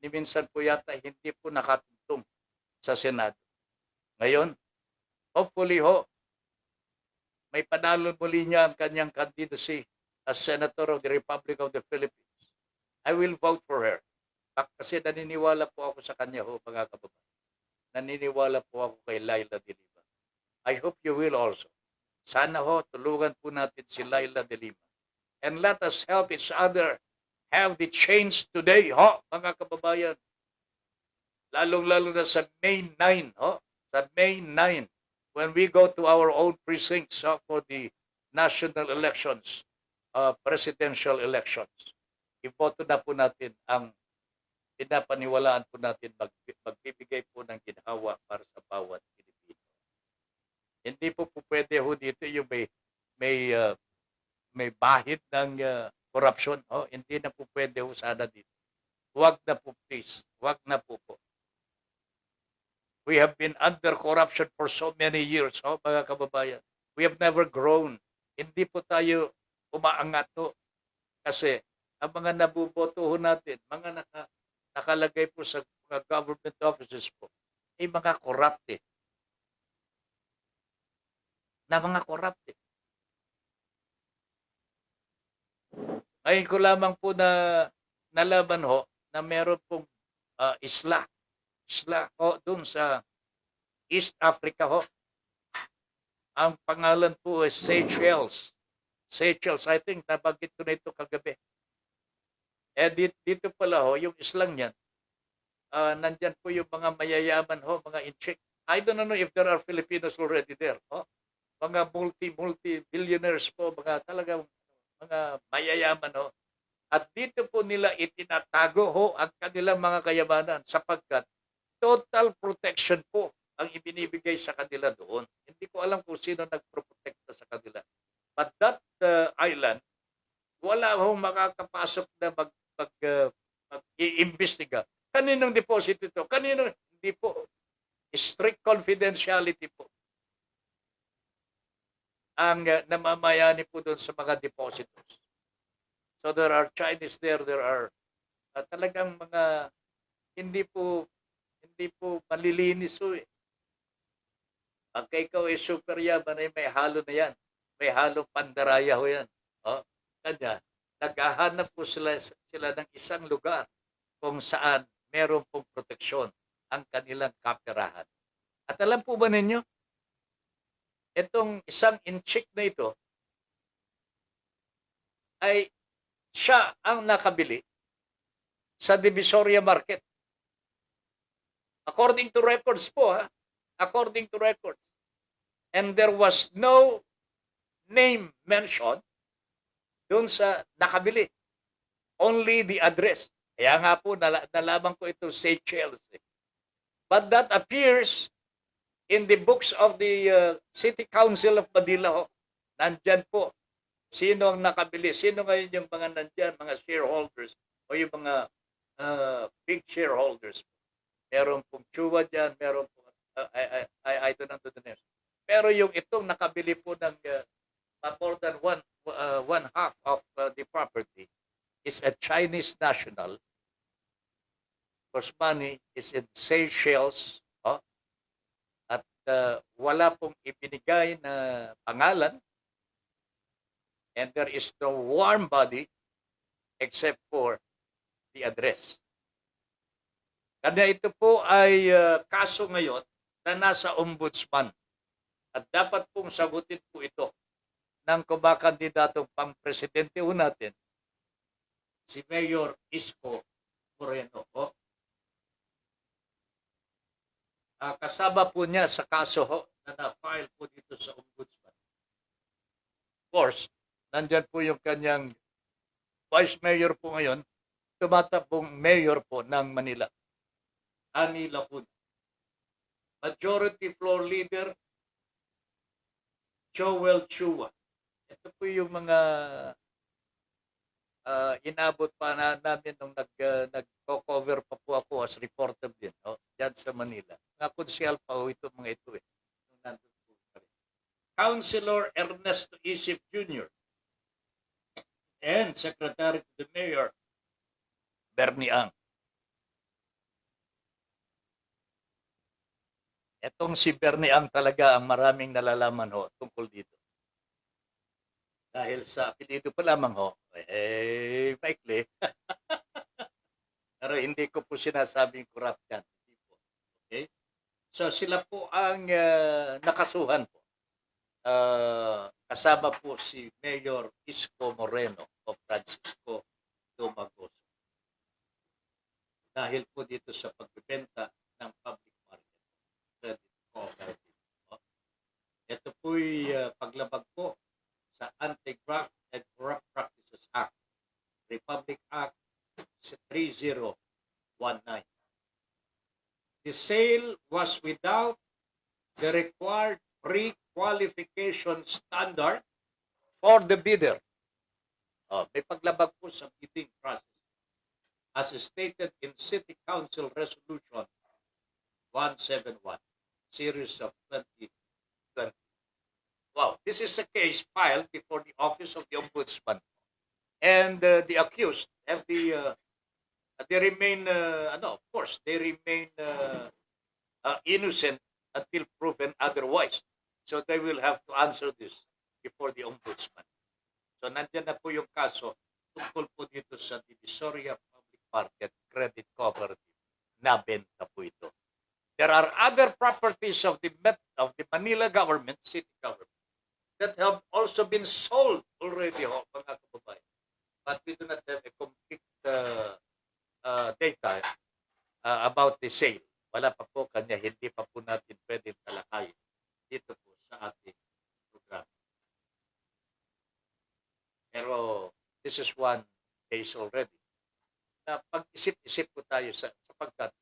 Ni minsan po yata hindi po nakatungtong sa Senado. Ngayon, hopefully may panalo muli niya ang kanyang candidacy as Senator of the Republic of the Philippines. I will vote for her. Kasi naniniwala po ako sa kanya mga kababayan. Naniniwala po ako kay Laila de Lima. I hope you will also. Sana tulungan po natin si Laila de Lima. And let us help each other have the change today, mga kababayan. Lalong-lalo na sa May 9, sa May 9, when we go to our own precincts for the national elections, presidential elections. Iboto na po natin ang pinapaniwalaan po natin magbibigay po ng ginhawa para sa bawat Pilipino. Hindi po pwede dito yung may bahid ng corruption. Hindi na po pwede sana dito. Huwag na po, please. Huwag na po. We have been under corruption for so many years, mga kababayan. We have never grown. Hindi po tayo umaangat kasi ang mga nabuboto natin, mga nakalagay po sa mga government offices po, ay mga corrupt mga corrupt Ngayon ko lamang po na nalaman na meron pong isla doon sa East Africa Ang pangalan po ay Seychelles. Seychelles, I think nabanggit ko na ito kagabi. Dito pala yung islang yan, nandyan po yung mga mayayaman mga inchik. I don't know if there are Filipinos already there. Mga multi-billionaires po, mga talagang mga mayayaman At dito po nila itinatago ang kanilang mga kayamanan sapagkat total protection po ang ibinibigay sa kanila doon. Hindi ko alam kung sino nagprotekta sa kanila. But that island, wala makakapasok na mag-iimbestiga. Kaninong deposit ito? Kaninong hindi po? Strict confidentiality po ang namamayani po doon sa mga depositors. So there are Chinese there are talagang mga hindi po malilinis Pagka ikaw ay super yaman ay may halo na yan. May halong pandaraya yan. Kanya, naghahanap po sila ng isang lugar kung saan meron pong proteksyon ang kanilang kaperahan. At alam po ba ninyo, itong isang inchik na ito ay siya ang nakabili sa Divisoria Market. According to records po, according to records. And there was no name mentioned doon sa nakabili. Only the address. Kaya nga po, nalaman ko ito Seychelles. But that appears in the books of the City Council of Manila. Nandyan po. Sino ang nakabili? Sino ngayon yung mga nandyan, mga shareholders o yung mga big shareholders? Meron pong Chua dyan, meron pong, I don't know the names. Pero yung itong nakabili po ng more than one half of the property is a Chinese national whose money is in Seychelles at wala pong ibinigay na pangalan and there is no warm body except for the address. Kaya ito po ay kaso ngayon na nasa ombudsman at dapat pong sagutin po ito ng kumakandidatong pang-presidente natin, si Mayor Isko Moreno. Kasama po niya sa kaso na na-file po dito sa ombudsman. Of course, nandyan po yung kanyang vice mayor po ngayon, tumatapong mayor po ng Manila, Ani Lacuna. Majority floor leader, Joel Chua. Ito po yung mga inabot pa namin nung nag-cover pa po ako as reporter din, no? Diyan sa Manila. Mga konsyal pa ho ito mga ito eh. Nung nandun po kami. Councilor Ernesto Isip Jr. and Secretary to the Mayor, Bernie Ang. Etong si Bernie Ang talaga ang maraming nalalaman ho tungkol dito. Dahil sa apelido pa lamang ho, maikli. Pero hindi ko po sinasabing corrupt yan. Hindi po. Okay? So sila po ang nakasuhan po. Kasama po si Mayor Isko Moreno o Francisco Dumagoso. Dahil po dito sa pagbebenta ng public market credit cooperative. No? Ito po'y paglabag po sa Anti-Graft and Corrupt Practices Act, Republic Act 3019. The sale was without the required pre-qualification standard for the bidder. May paglabag po sa bidding process as stated in City Council Resolution 171, series of 2020. Wow, this is a case filed before the Office of the Ombudsman. And the accused have they remain, of course, they remain innocent until proven otherwise. So they will have to answer this before the Ombudsman. So nandiyan na po yung kaso tungkol po dito sa Divisoria Public Market Credit Cooperative. Nabenta po ito. There are other properties of the Manila government, city government, that have also been sold already, mga kababayan. But we do not have a complete data about the sale. Wala pa po kanya, hindi pa po natin pwedeng talakayin dito po sa ating program. Pero this is one case already. Na pag-isip-isip po tayo sapagkat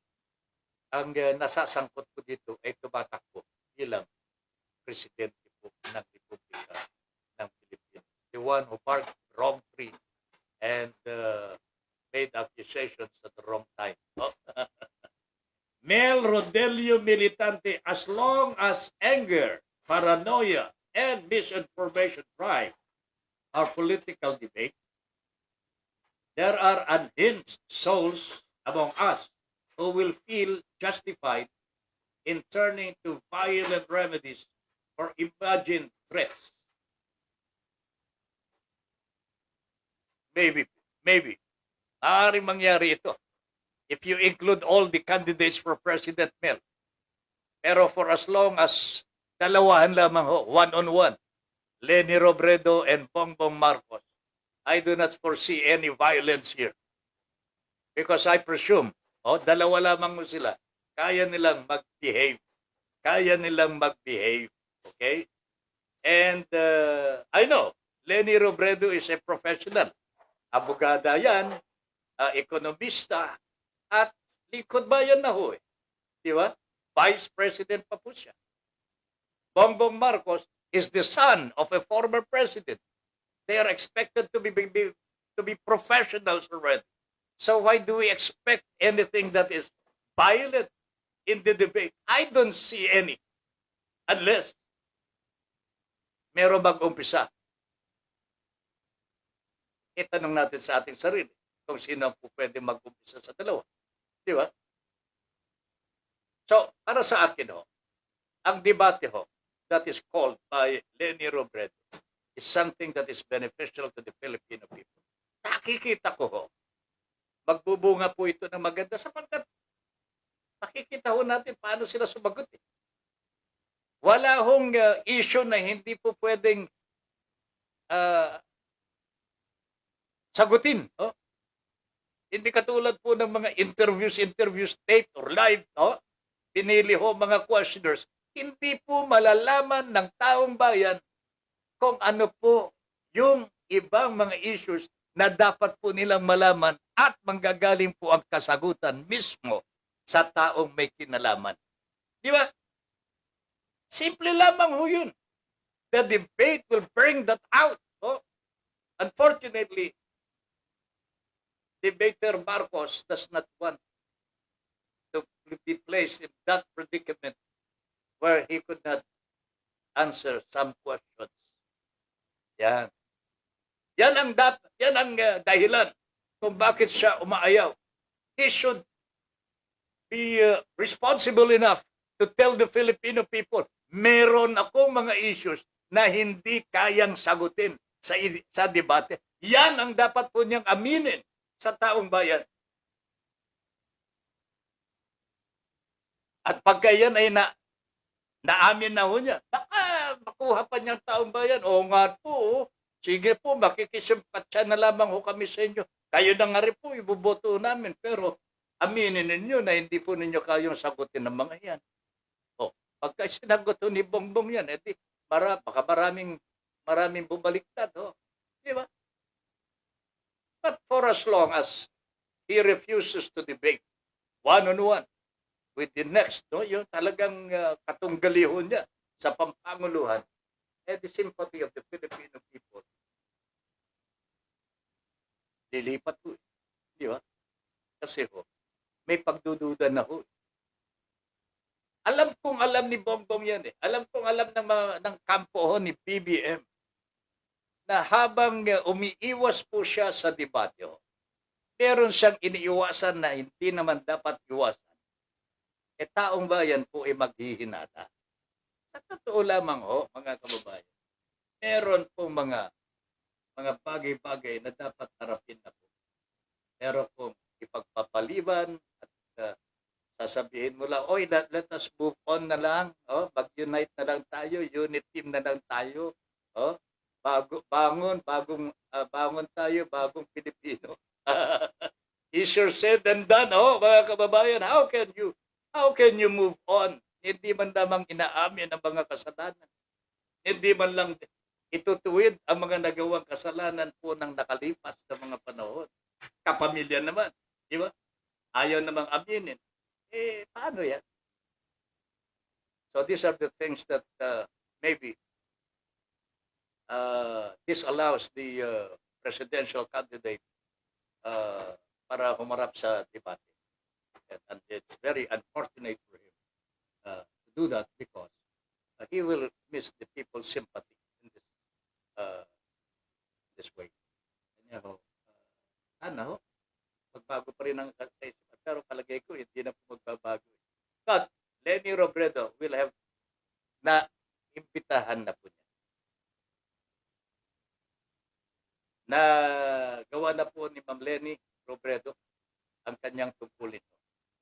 ang nasasangkot po dito ay tumatakbo bilang presidente po ng Republika ng Pilipinas. The one who barked the wrong tree and made accusations at the wrong time. Oh. Mel Rodelio Militante, as long as anger, paranoia, and misinformation drive our political debate, there are unhinged souls among us who will feel justified in turning to violent remedies or imagined threats. Maybe. Maaaring mangyari ito if you include all the candidates for President Mel. Pero for as long as dalawahan lamang one-on-one, Leni Robredo and Bongbong Marcos, I do not foresee any violence here. Because I presume, dalawa lamang mo sila, kaya nilang mag-behave. Okay? And I know, Leni Robredo is a professional. Abogada yan, ekonomista, at likod bayan na ho eh. Di ba? Vice President pa po siya. Bongbong Marcos is the son of a former president. They are expected to be professionals already. So why do we expect anything that is violent in the debate? I don't see any. Unless meron mag-umpisa. Itanong natin sa ating sarili kung sino po pwede mag-umpisa sa dalawa. Di ba? So, para sa akin ang debate that is called by Leni Robredo is something that is beneficial to the Filipino people. Nakikita ko magbubunga po ito ng maganda sapagkat makikita natin paano sila sumagot eh. Wala issue na hindi po pwedeng sagutin. Hindi katulad po ng mga interviews taped or live. Pinili mga questioners. Hindi po malalaman ng taong bayan kung ano po yung ibang mga issues na dapat po nilang malaman at manggagaling po ang kasagutan mismo sa taong may kinalaman. Di ba? Simple lamang yun. the debate will bring that out. Oh, unfortunately, debater Marcos does not want to be placed in that predicament where he could not answer some questions. Yan. Yan ang dahilan kung bakit siya umaayaw. He should be responsible enough to tell the Filipino people, meron akong mga issues na hindi kayang sagutin sa debate. Yan ang dapat po niyang aminin sa taong bayan. At pagka yan ay naamin na ho niya, baka makuha pa niyang taong bayan. Oo nga po, oh. Sige po, makikisimpatya na lamang ho kami sa inyo. Kayo na nga rin po, ibuboto namin. Pero aminin ninyo na hindi po ninyo kayong sagutin ng mga yan. O, pagka sinagot ni Bongbong yan, edi baka maraming bumaliktad. Oh. Di ba? But for as long as he refuses to debate one-on-one with the next, no, yung talagang katunggalihon niya sa pampanguluhan, the sympathy of the Filipino people lilipat ho. Di ba? Kasi ho, may pagdududa na ho. Alam ni Bongbong yan eh. Alam ng kampo ho ni BBM na habang umiiwas po siya sa debate ho, meron siyang iniiwasan na hindi naman dapat iwasan. Taong bayan po ay maghihinata. Sa totoo lamang ho, mga kababayan, meron pong mga bagay-bagay na dapat harapin na po. Meron pong ipagpapaliban at sasabihin mo lang, oy, let us move on na lang. Oh, mag-unite na lang tayo, unit team na lang tayo. Oh, bangon tayo, bagong Pilipino. Easier said than done, oh, mga kababayan. How can you move on? Hindi man lamang inaamin ang mga kasalanan. Hindi man lang itutuwid ang mga nagawang kasalanan po ng nakalipas na mga panahon. Kapamilya naman, di ba? Ayaw namang aminin. Paano yan? So these are the things that maybe this allows the presidential candidate para humarap sa debate. And it's very unfortunate for him to do that because he will miss the people's sympathy in this way. Kanya ho, sana ho, magbago pa rin ang kaisipan. Pero palagay ko, hindi na po magbabago. But Leni Robredo will have na imbitahan na po niya. Na gawa na po ni Ma'am Leni Robredo ang kanyang tungkulin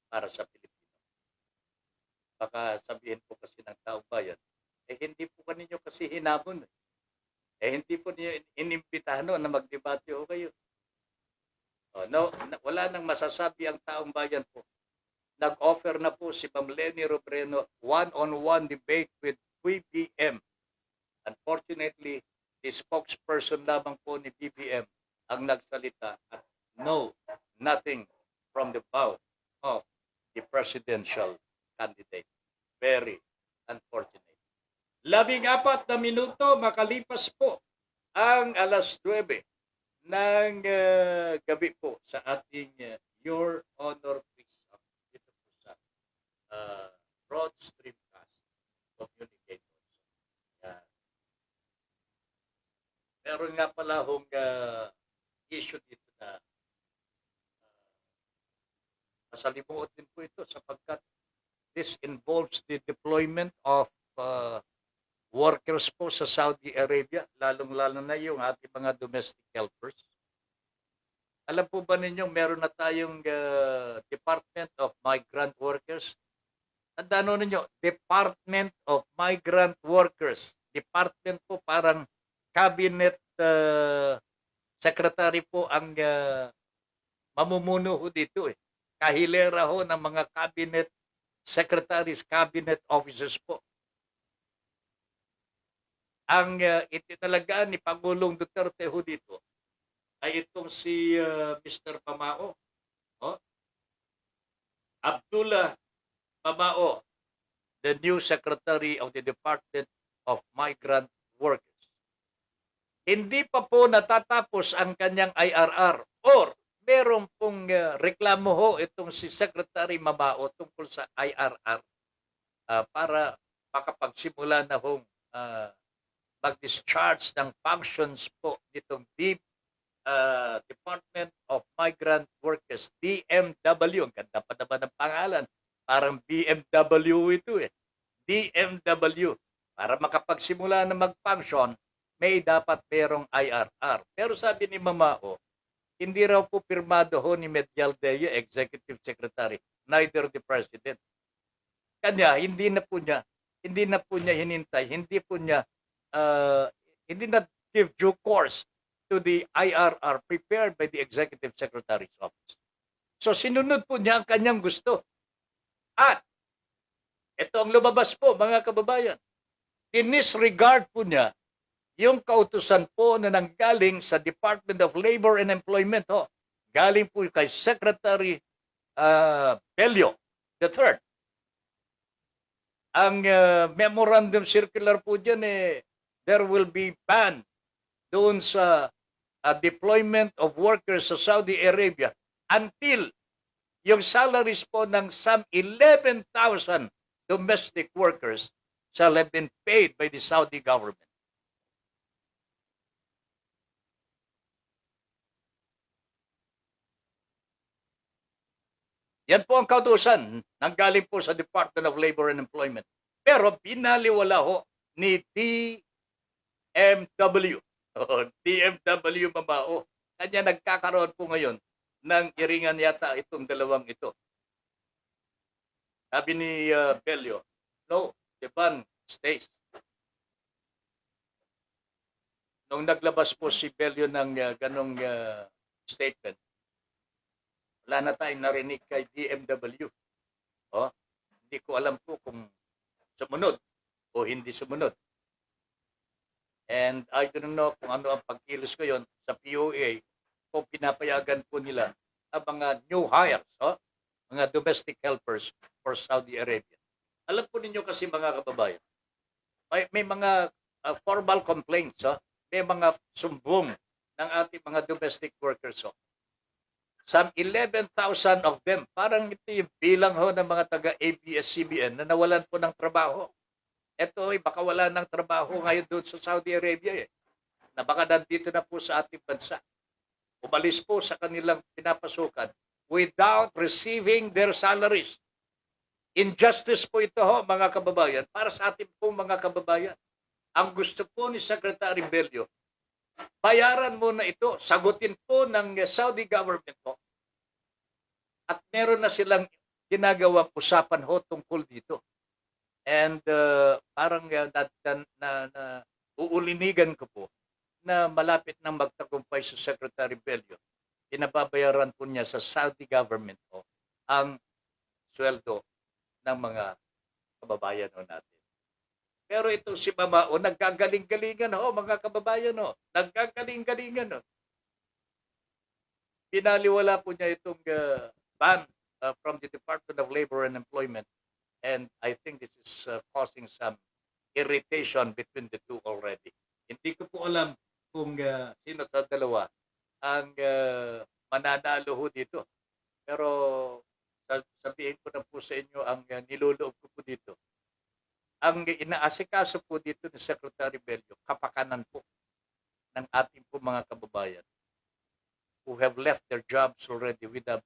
para sa Pilipino. Baka sabihin po kasi ng taong bayan, hindi po kaninyo kasi hinamon. Hindi po niyo inimbitahan na magdebate ho kayo. Wala nang masasabi ang taong bayan po. Nag-offer na po si Ma'am Leni Robredo one-on-one debate with BBM. Unfortunately, the spokesperson lamang po ni BBM ang nagsalita at nothing from the mouth of the presidential candidate. Very unfortunate. 14 na minuto makalipas po ang alas 9 ng gabi po sa ating Your Honor Quiz-Up dito po sa Broad Streamcast Communicators. Meron nga pala hong issue dito na masalimuot din po ito sapagkat this involves the deployment of workers po sa Saudi Arabia, lalong-lalo na yung ating mga domestic helpers. Alam po ba ninyo, meron na tayong Department of Migrant Workers? Tandaan ninyo, Department of Migrant Workers. Department po parang cabinet secretary po ang mamumuno ho dito eh. Kahilera ho ng mga cabinet secretaries, cabinet officers po. Ang itinalagaan ni Pangulong Duterte ho dito ay itong si Mr. Pamao. Abdullah Pamao, the new Secretary of the Department of Migrant workers. Hindi pa po natatapos ang kanyang IRR or meron pong reklamo ho itong si Secretary Mamao tungkol sa IRR para makapagsimula na hong mag-discharge ng functions po nitong Department of Migrant Workers, DMW. Ang ganda pa naman ng pangalan. Parang BMW ito eh. DMW. Para makapagsimula na mag-function, may dapat merong IRR. Pero sabi ni Mamao, hindi raw po pirmado ho ni Medialdea, Executive Secretary, neither the President. Kanya, hindi na po niya hinintay, hindi na give due course to the IRR prepared by the Executive Secretary's Office. So sinunod po niya ang kanyang gusto. At ito ang lumabas po, mga kababayan. Dinisregard po niya yung kautusan po na nanggaling sa Department of Labor and Employment. Galing po kay Secretary Bello III. Ang memorandum circular po dyan there will be ban doon sa deployment of workers sa Saudi Arabia until yung salaries po ng some 11,000 domestic workers shall have been paid by the Saudi government. Yan po ang kautusan nanggaling po sa Department of Labor and Employment. Pero binaliwala ho ni DMW. DMW Mamao. Kanya nagkakaroon po ngayon ng iringan yata itong dalawang ito. Sabi ni Bello, no, the ban stays. Nung naglabas po si Bello ng ganong statement, wala na tayong narinig kay DMW. Hindi ko alam po kung sumunod o hindi sumunod. And I don't know kung ano ang pagkilos ko yon sa POA kung pinapayagan po nila ang mga new hires, mga domestic helpers for Saudi Arabia. Alam po ninyo kasi mga kababayan, may mga formal complaints, may mga sumbong ng ating mga domestic workers. Some 11,000 of them, parang ito yung bilang ho ng mga taga-ABS-CBN na nawalan po ng trabaho. Ito ay baka wala ng trabaho ngayon doon sa Saudi Arabia na baka nandito na po sa ating bansa. Umalis po sa kanilang pinapasukan without receiving their salaries. Injustice po ito ho mga kababayan para sa ating po mga kababayan. Ang gusto po ni Secretary Bello, bayaran mo na ito, sagutin po ng Saudi government po. At meron na silang ginagawang usapan ho tungkol dito. And parang uulinigan ko po na malapit nang magtagumpay sa Secretary Bello. Pinababayaran po niya sa Saudi government po ang sweldo ng mga kababayan ho natin. Pero ito si Mamao, nagkagaling-galingan mga kababayan Nagkagaling-galingan Pinaliwala po niya itong ban from the Department of Labor and Employment. And I think this is causing some irritation between the two already. Hindi ko po alam kung sino sa dalawa ang mananalo ho dito. Pero sabihin ko na po sa inyo ang niloloob ko po dito. Ang inaasikaso po dito ni Secretary Bello, kapakanan po ng ating po mga kababayan who have left their jobs already without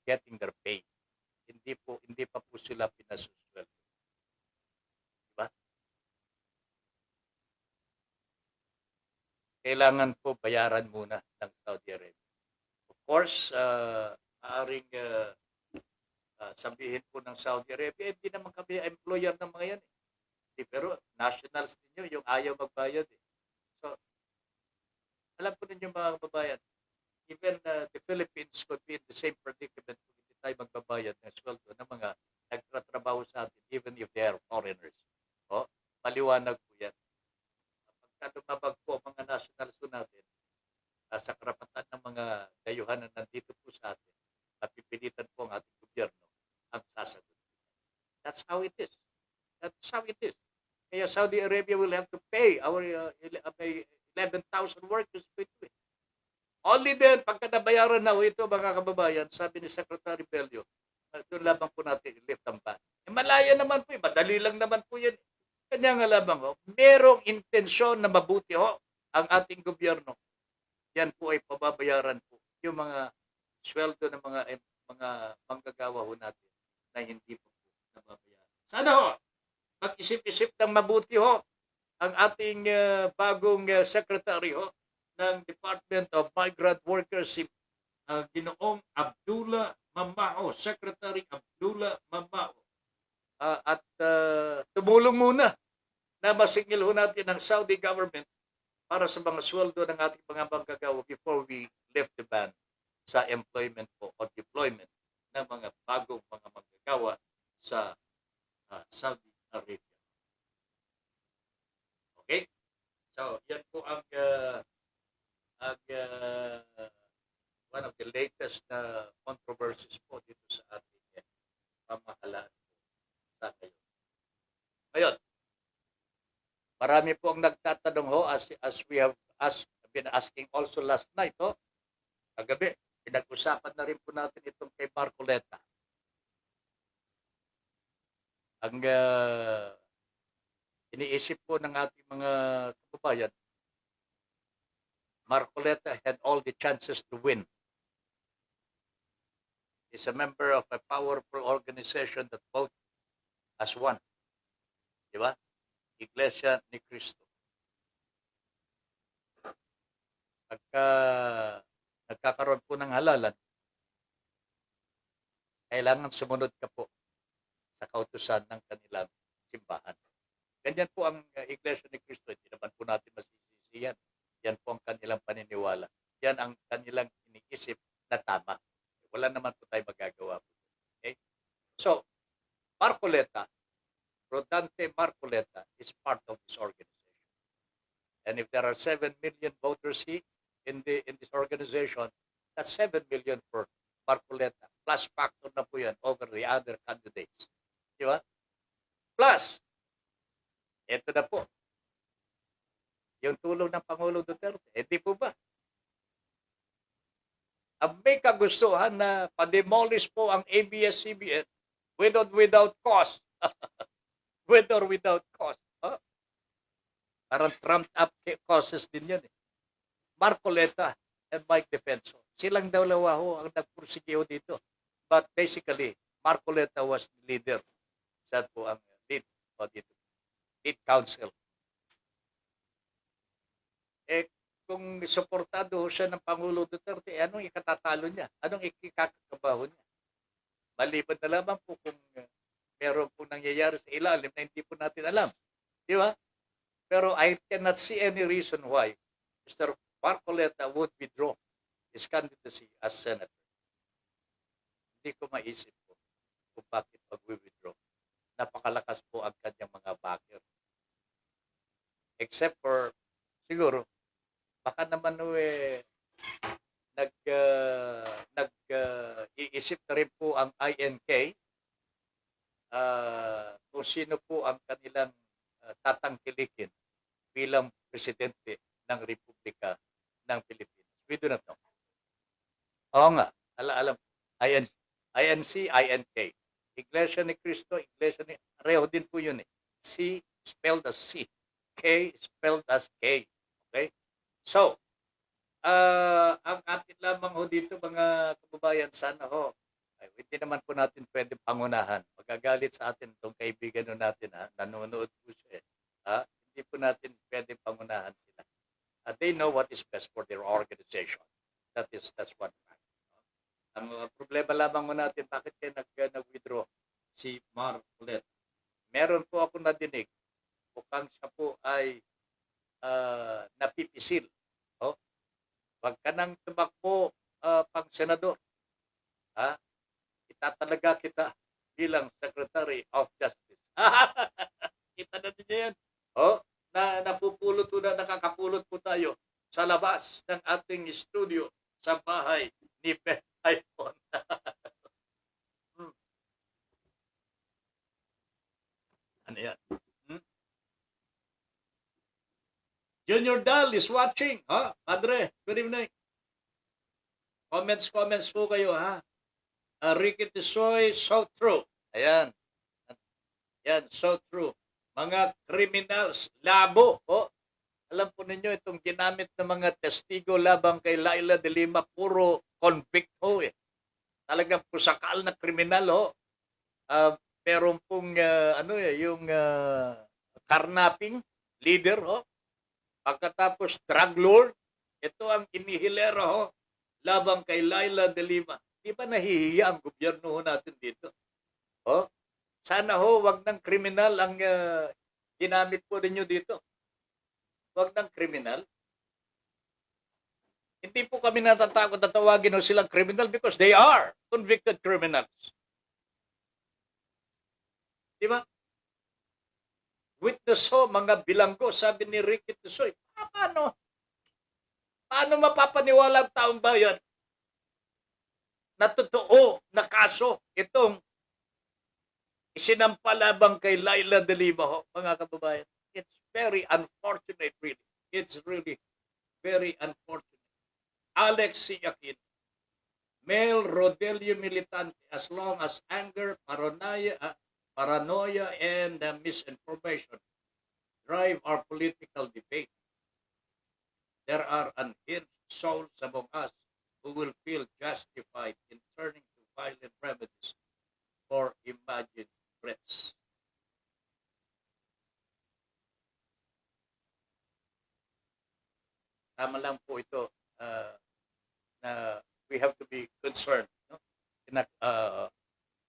getting their pay. Hindi pa po sila pinasusweldo. Diba? Kailangan po bayaran muna ng Saudi Arabia. Of course, maaring sabihin po ng Saudi Arabia, hindi naman kami employer ng mga yan. Pero nationals ninyo yung ayaw magbayad. So, alam po ninyo mga kababayan, even the Philippines could be in the same predicament kung hindi tayo magbabayad ng sweldo ng mga nagtatrabaho sa atin, even if they are foreigners. Maliwanag po yan. Pagka lumabag po mga nationals po natin, sa karapatan ng mga dayuhan na nandito po sa atin, at pipilitan po ang ating gobyerno ang sasagot. That's how it is. That's how it is. Kaya Saudi Arabia will have to pay our may 11,000 workers to do it. Only then, pagka nabayaran na ho ito, mga kababayan, sabi ni Secretary Bello, doon lamang po natin i-lift ang ban. Malaya naman po, madali lang naman po yan. Kanya nga lamang ho, merong intensyon na mabuti ho ang ating gobyerno. Yan po ay pababayaran po yung mga sweldo ng mga manggagawa ho natin na hindi po nababayaran. Sana ho, mag-isip-isip ng mabuti ho ang ating bagong secretary ho ng Department of Migrant Workers, Ginoong Abdullah Mamao, Secretary Abdullah Mamao. At tumulong muna na masingil ho natin ng Saudi government para sa mga sweldo ng ating mga manggagawa before we lift the ban sa employment po o deployment ng mga bagong mga manggagawa sa Saudi Arabia. Okay? So, yan po ang one of the latest controversies po dito sa ating pamahalaan sa ngayon. Ngayon, marami po ang nagtatanong ho as we have been asking also last night ho. Kagabi, pinag-usapan na rin po natin itong kay Marcoleta. Ang iniisip po ng ating mga kababayan, Marcoleta had all the chances to win. He's a member of a powerful organization that vote as one. Di ba? Iglesia ni Cristo. Pagka nagkakaroon po ng halalan, kailangan sumunod ka po sa kautusan ng kanilang simbahan. Ganyan po ang Iglesia ni Cristo. Hindi naman po natin masisisi yan. Yan po ang kanilang paniniwala. Yan ang kanilang iniisip na tama. Wala naman po tayo magagawa po. Okay? So, Marcoleta, Rodante Marcoleta is part of this organization. And if there are 7 million voters in this organization, that's 7 million for Marcoleta. Plus factor na po yan over the other candidates. Di ba? Plus, ito na po, yung tulong ng Pangulong Duterte. Hindi po ba? Ang may kagustuhan na pa-demolish po ang ABS-CBN with or without cause. With or without cause. Huh? Parang trumped up causes din yan. Marcoleta and Mike Defensor. Silang dalawa ho ang nagpursige dito. But basically, Marcoleta was the leader. Siya po ang lead dito. Lead counsel. Kung suportado siya ng Pangulo Duterte, anong ikatatalo niya? Anong ikikakabaho niya? Maliban na lamang po kung meron po nangyayari sa ilalim na hindi po natin alam. Di ba? Pero I cannot see any reason why Mr. Marcoleta would withdraw his candidacy as senator. Hindi ko maisip po kung bakit mag-withdraw. Napakalakas po ang kanyang mga backer. Except for, siguro, baka naman iisip na rin po ang INK kung sino po ang kanilang tatangkilikin bilang presidente ng Republika ng Pilipinas. We do not know. Oo nga, alam, INC, INK. Iglesia ni Cristo, Iglesia ni, pareho din po yun eh. C spelled as C. K spelled as K. Okay? So, ang atin lamang ho dito mga kababayan, sana ho, ay, hindi naman po natin pwede pangunahan. Magagalit sa atin itong kaibigan natin, nanonood po siya. Hindi po natin pwede pangunahan sila. They know what is best for their organization. That's one fact. Ang problema lamang mo natin, bakit kayo nag-withdraw si Marcoleta? Meron po ako nadinig, mukhang siya po ay napipisil. Wag ka nang tumakbo pang senador. Itatalaga kita bilang Secretary of Justice. Kita na din yan. Napupulot po na, nakakapulot po tayo sa labas ng ating studio sa bahay ni Ben iPhone. Ano yan? Junior Dal is watching. Ha? Padre, good evening. Comments po kayo, ha? Ricky Tisoy, so true. Ayan. Yan, so true. Mga criminals, labo. Oh. Alam po ninyo, itong ginamit ng mga testigo labang kay Laila de Lima, puro convict ho eh. Talagang pusakal na kriminal ho. Meron pong yung karnaping leader ho. Pagkatapos drug lord, ito ang inihilera ho labang kay Laila de Lima. Di ba nahihiya ang gobyerno ho natin dito? Oh, sana ho wag ng kriminal ang ginamit po ninyo dito. Wag ng kriminal. Hindi po kami natatakot na tawagin ho silang criminal because they are convicted criminals. Di ba? Witness ho, mga bilanggo, sabi ni Ricky Tisoy, paano mapapaniwala ang taong bayan na totoo na kaso itong isinampalabang kay Laila de Lima ho, mga kababayan? It's very unfortunate, really. It's really very unfortunate. Alex Siakin, Mel Rodelio Militante, as long as anger, paranoia and misinformation drive our political debate, there are unhinged souls among us who will feel justified in turning to violent remedies for imagined threats. Tama lang po ito na we have to be concerned. No?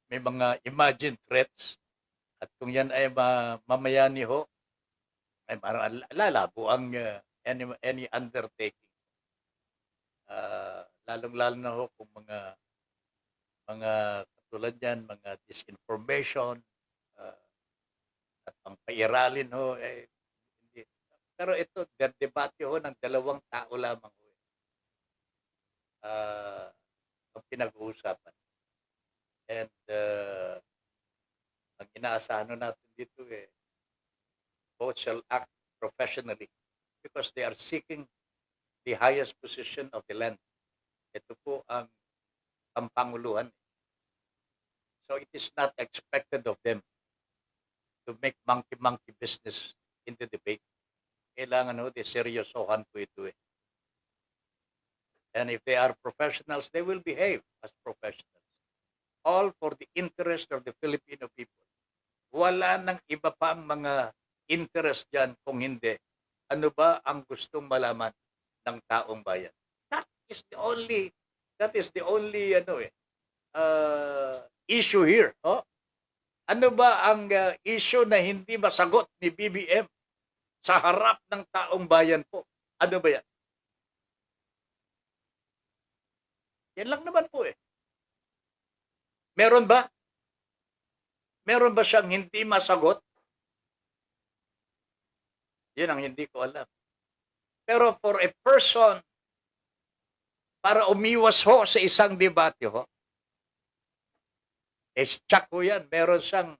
May mga imagined threats at kung yan ay mamayani ho, ay parang lalabo ang any undertaking. Lalong-lalo na ho kung mga katulad yan, mga disinformation at ang pairalin ho, hindi. Pero ito, debate ho ng dalawang tao lamang ho. Ang pinag-uusapan. And ang inaasahan natin dito both shall act professionally because they are seeking the highest position of the land. Ito po ang pampanguluhan. So it is not expected of them to make monkey-monkey business in the debate. Kailangan ho, seryosohan po ito And if they are professionals, they will behave as professionals. All for the interest of the Filipino people. Wala nang iba pang mga interest dyan kung hindi. Ano ba ang gustong malaman ng taong bayan? That is the only issue here. Oh? Ano ba ang issue na hindi masagot ni BBM sa harap ng taong bayan po? Ano ba yan? Yan lang naman po Meron ba? Meron ba siyang hindi masagot? Yun ang hindi ko alam. Pero for a person, para umiwas ho sa isang debate ho, check ho yan. Meron siyang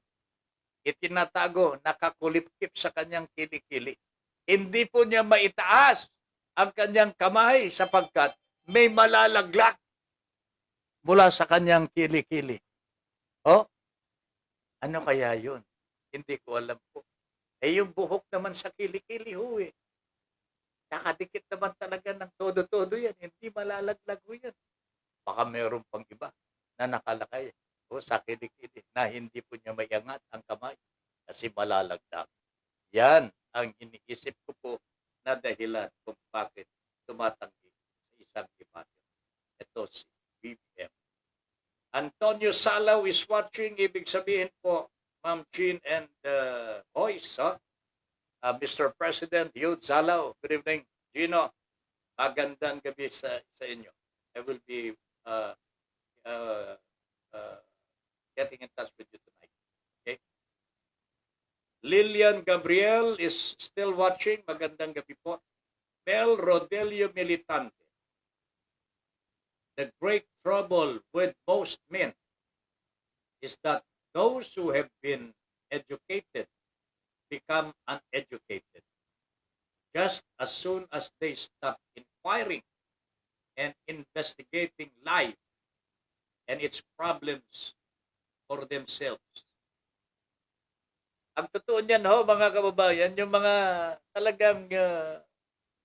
itinatago, nakakulip-kip sa kanyang kilikili. Hindi po niya maitaas ang kanyang kamay sapagkat may malalaglag mula sa kanyang kilikili. Ano kaya yun? Hindi ko alam po. Yung buhok naman sa kilikili ho Nakadikit naman talaga ng todo-todo yan. Hindi malalaglag ho yan. Baka meron pang iba na nakalakay sa kilikili na hindi po niya maiangat ang kamay kasi malalaglag. Yan ang iniisip ko po na dahilan kung bakit tumatanggi sa isang debate. Ito si BBM. Antonio Salaw is watching. Ibig sabihin po, Ma'am Jean and Boyce, Mr. President, Yud Salaw. Good evening, Gino. Magandang gabi sa inyo. I will be getting in touch with you tonight. Okay? Lilian Gabriel is still watching. Magandang gabi po. Mel Rodelio Militante. The great trouble with most men is that those who have been educated become uneducated. just as soon as they stop inquiring and investigating life and its problems for themselves. Ang totoo niyan ho, mga kababayan, yung mga talagang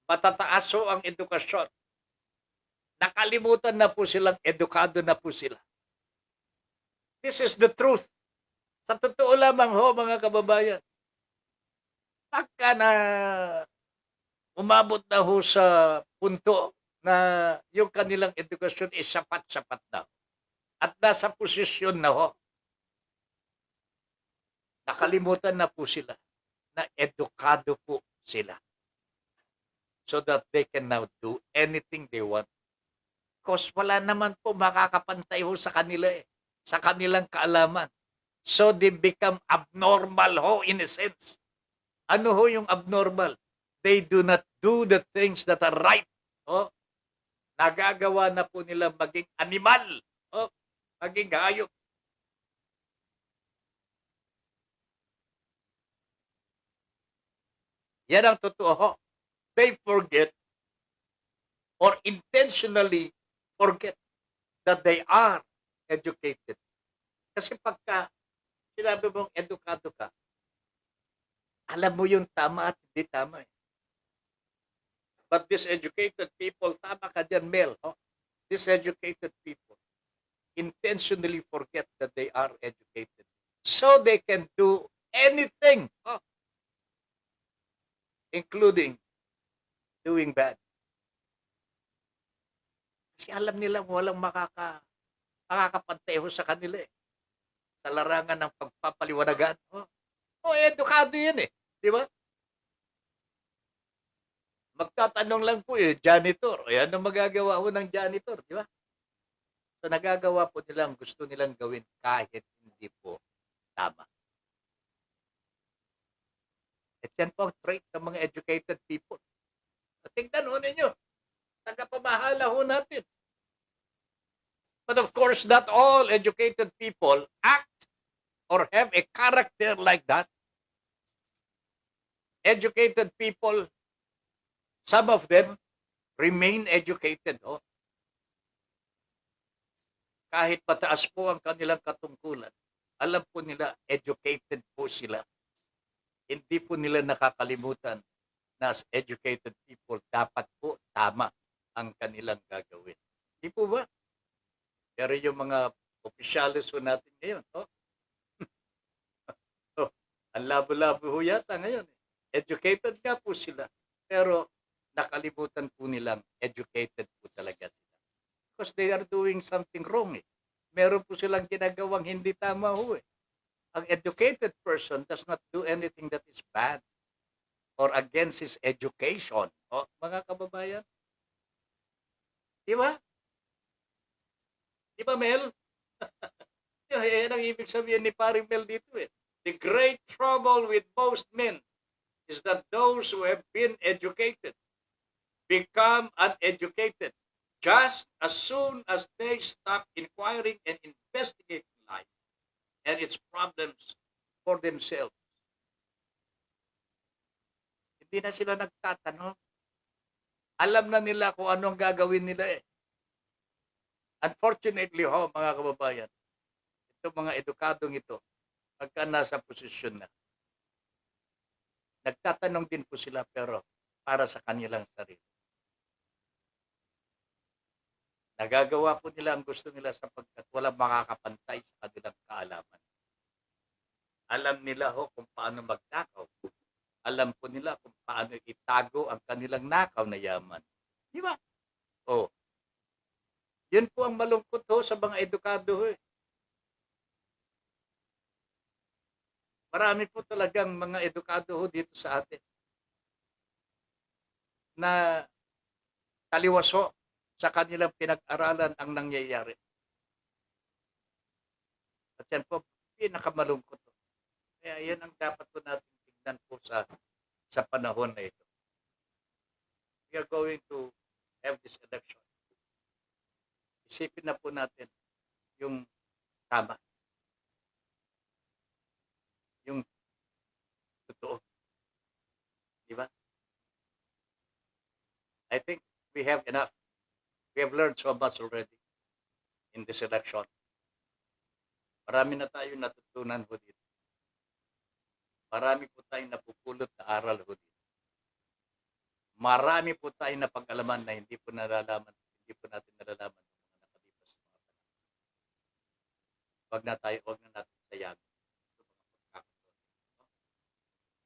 matataas ho ang edukasyon. Nakalimutan na po silang edukado na po sila. This is the truth. Sa totoo lamang ho, mga kababayan, pagka na umabot na ho sa punto na yung kanilang edukasyon is sapat-sapat na at nasa posisyon na ho, nakalimutan na po sila na edukado po sila so that they can now do anything they want. Because wala naman po makakapantay ho sa kanila sa kanilang kaalaman. So they become abnormal ho in a sense. Ano ho yung abnormal? They do not do the things that are right. Oh, nagagawa na po nila maging animal. Oh, maging hayop. Yan ang totoo ho. They forget or intentionally forget that they are educated. Kasi pagka sinabi mong edukado ka, alam mo yung tama at hindi tama eh. But these educated people, tama ka dyan, Mel. Oh? These educated people intentionally forget that they are educated. So they can do anything. Oh? Including doing bad. Kasi alam nila walang makakapanteho sa kanila eh. Sa larangan ng pagpapaliwanagan. Edukado yan eh. Di ba? Magtatanong lang po janitor. Ano magagawa ho ng janitor? Di ba? So nagagawa po nilang gusto nilang gawin kahit hindi po tama. At yan po ang trait ng mga educated people. Tingnan ho ninyo. Tagapamahala ho natin. But of course, not all educated people act or have a character like that. Educated people, some of them remain educated. Oh. Kahit pataas po ang kanilang katungkulan, alam po nila, educated po sila. Hindi po nila nakakalimutan na as educated people, dapat po tama ang kanilang gagawin. Hindi po ba? Pero yung mga opisyalis po natin ngayon, ang labo-labo ho yata ngayon. Educated nga po sila, pero nakalimutan po nilang educated po talaga sila. Because they are doing something wrong eh. Meron po silang ginagawang hindi tama ho eh. Ang educated person does not do anything that is bad or against his education. Mga kababayan. Di ba? Di ba, Mel? Yan ang ibig sabihin ni Paring Mel dito eh. The great trouble with most men is that those who have been educated become uneducated just as soon as they stop inquiring and investigating life and its problems for themselves. Hindi na sila nagtatanong. Alam na nila kung anong gagawin nila eh. Unfortunately mga kababayan, itong mga edukadong ito, pagka nasa posisyon na, nagtatanong din po sila pero para sa kanilang sarili. Nagagawa po nila ang gusto nila sapagkat walang makakapantay sa kanilang kaalaman. Alam nila kung paano magnakaw. Alam po nila kung paano itago ang kanilang nakaw na yaman. Di ba? Yan po ang malungkot sa mga edukado eh. Marami po talagang mga edukado dito sa atin na taliwaso sa kanilang pinag-aralan ang nangyayari. At yan po, pinakamalungkot. Kaya yan ang dapat po natin tignan po sa panahon na ito. We are going to have this election. Isipin na po natin yung tama. Yung totoo. Di ba? I think we have enough. We have learned so much already in this election. Marami na tayong natutunan ho dito. Marami po tayong napupulot na aral ho dito. Marami po tayong napag-alaman na hindi po natin nalalaman ng mga nakalipas na mga panahon. Wag na natin sayang sa mga pagkakataon. No?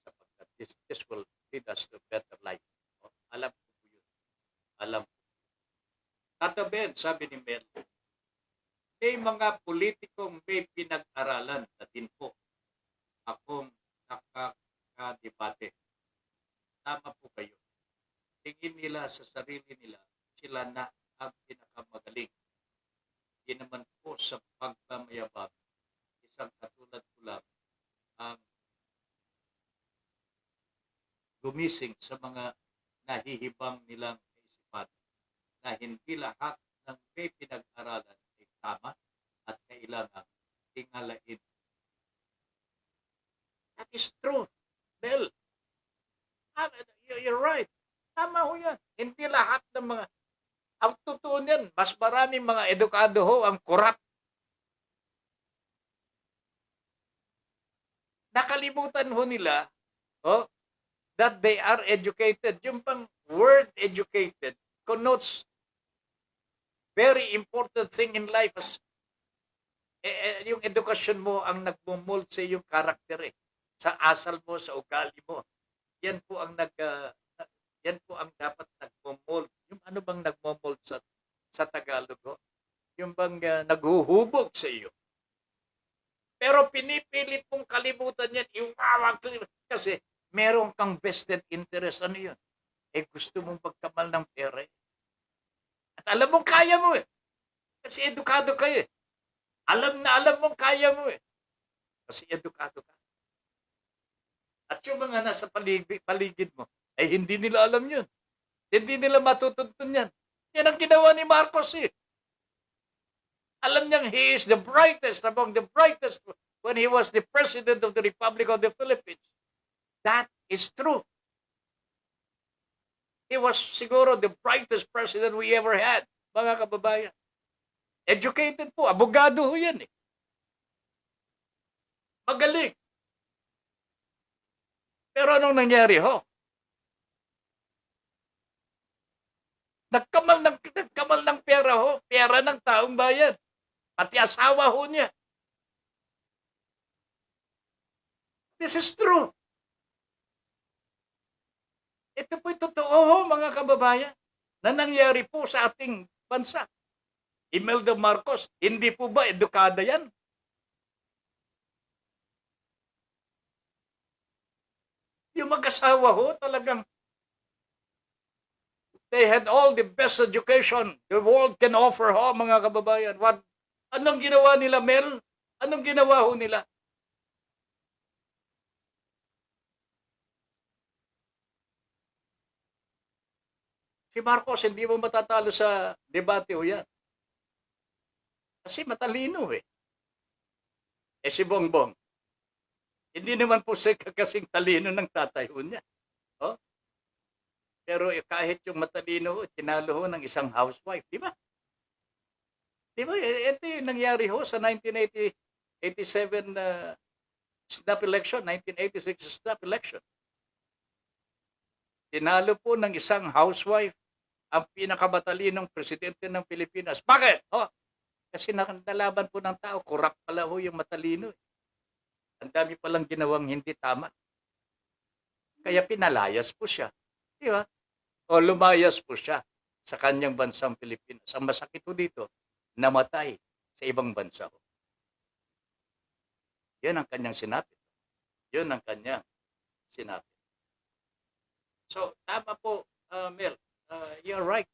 Sapagkat this will lead us to a better life. No? Alam ko po yun. Alam ko. Tata Ben, sabi ni Mel, may mga politikong may pinag-aralan na din po akong nakakadebate. Tama po kayo. Tingin nila sa sarili nila, sila na ang pinakamagaling. Hindi naman po sa pagmamayabang. Isang katulad ko lang ang gumising sa mga nahihibang nilang kaisipan na hindi lahat ng may pinag-aralan ay tama at kailangan tingalain. That is true, Bel. You're right. Tama ho yan. Hindi lahat ng mga, ang totoo niyan, mas maraming mga edukado ho ang corrupt. Nakalimutan ho nila, that they are educated. Yung pang word educated connotes very important thing in life. Yung edukasyon mo ang nagmumold sa iyong karakter sa asal mo, sa ugali mo. Yan po ang yan po ang dapat nagmo-mold. Yung ano bang nagmo-mold sa Tagalog? Yung bang naghuhubog sa iyo. Pero pinipilit mong kalimutan yan. Kasi meron kang vested interest. Ano yun? Gusto mong pagkamal ng pera. At alam mong kaya mo Kasi edukado kayo Alam na alam mong kaya mo Kasi edukado ka. At yung mga nasa paligid mo, ay hindi nila alam yun. Hindi nila matutuntun yan. Yan ang ginawa ni Marcos Alam niyang he is the brightest among the brightest when he was the President of the Republic of the Philippines. That is true. He was siguro the brightest president we ever had, mga kababayan. Educated po, abogado ho yan Magaling. Pero anong nangyari ho? Nagkamal ng pera ho. Pera ng taong bayan. Pati asawa ho niya. This is true. Ito po'y totoo ho, mga kababayan, na nangyari po sa ating bansa. Imelda Marcos, hindi po ba edukada yan? Yung mag-asawa ho, talagang they had all the best education the world can offer ho, mga kababayan. Anong ginawa nila, Mel? Anong ginawa ho nila? Si Marcos, hindi mo matatalo sa debate ho yan. Kasi matalino si Bongbong, hindi naman po siya kasing talino ng tatay ho niya. Pero kahit yung matalino, tinalo ho ng isang housewife, di ba? Di ba? Ito yung nangyari ho sa 1987 snap election, 1986 snap election. Tinalo po ng isang housewife ang pinakamatalinong presidente ng Pilipinas. Bakit? Kasi nakalaban po ng tao, corrupt pala ho yung matalino. Ang dami palang ginawang hindi tama. Kaya pinalayas po siya. Di ba? O lumayas po siya sa kanyang bansang Pilipinas. Ang masakit po dito, namatay sa ibang bansa. Yan ang kanyang sinapit. Yun ang kanyang sinapit. So, tama po, Mel. You're right.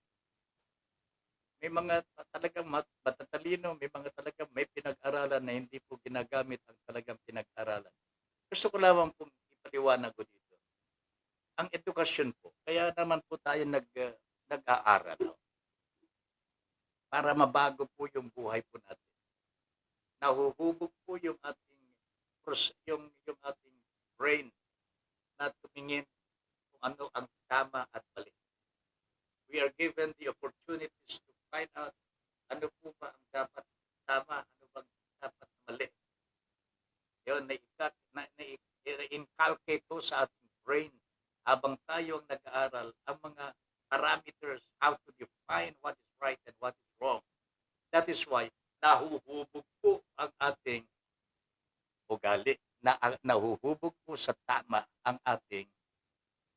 May mga talagang matatalino, may mga talagang may pinag-aralan na hindi po ginagamit ang talagang pinag-aralan. Gusto ko lamang pong ipaliwanag ko dito. Ang edukasyon po, kaya naman po tayo nag-aaral. Para mabago po yung buhay po natin. Nahuhubog po yung ating brain na tumingin kung ano ang tama at mali. we are given the opportunities to find out ano po ba ang dapat tama, ano bang dapat mali. Yun, na-inculcate ko sa ating brain habang tayo ang nag-aaral ang mga parameters, how to define what is right and what is wrong. That is why nahuhubog po ang ating ugali. Nahuhubog po sa tama ang ating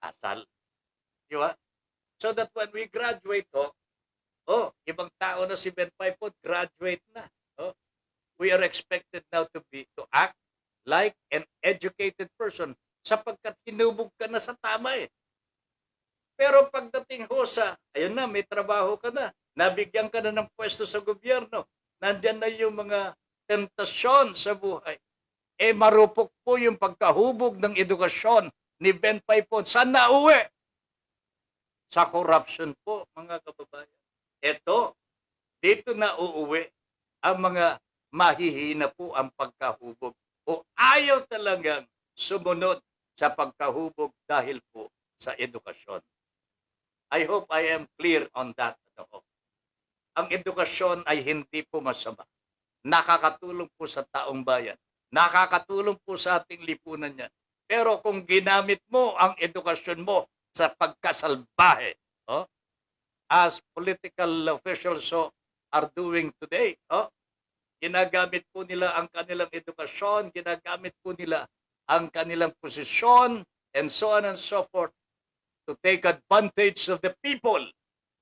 asal. Di ba? So that when we graduate, ibang tao na si Ben Paipon, graduate na. We are expected now to act like an educated person sapagkat hinubog ka na sa tama eh. Pero pagdating ho sa, ayun na, may trabaho ka na, nabigyan ka na ng pwesto sa gobyerno, nandyan na yung mga tentasyon sa buhay. Marupok po yung pagkahubog ng edukasyon ni Ben Paipon. Saan na uwi? Sa corruption po, mga kababayan. Dito na uuwi ang mga mahihina po ang pagkahubog o ayaw talagang sumunod sa pagkahubog dahil po sa edukasyon. I hope I am clear on that. Ang edukasyon ay hindi po masama. Nakakatulong po sa taong bayan. Nakakatulong po sa ating lipunan niya. Pero kung ginamit mo ang edukasyon mo sa pagkasalbahe, as political officials are doing today, ginagamit po nila ang kanilang edukasyon, ginagamit po nila ang kanilang posisyon, and so on and so forth, to take advantage of the people.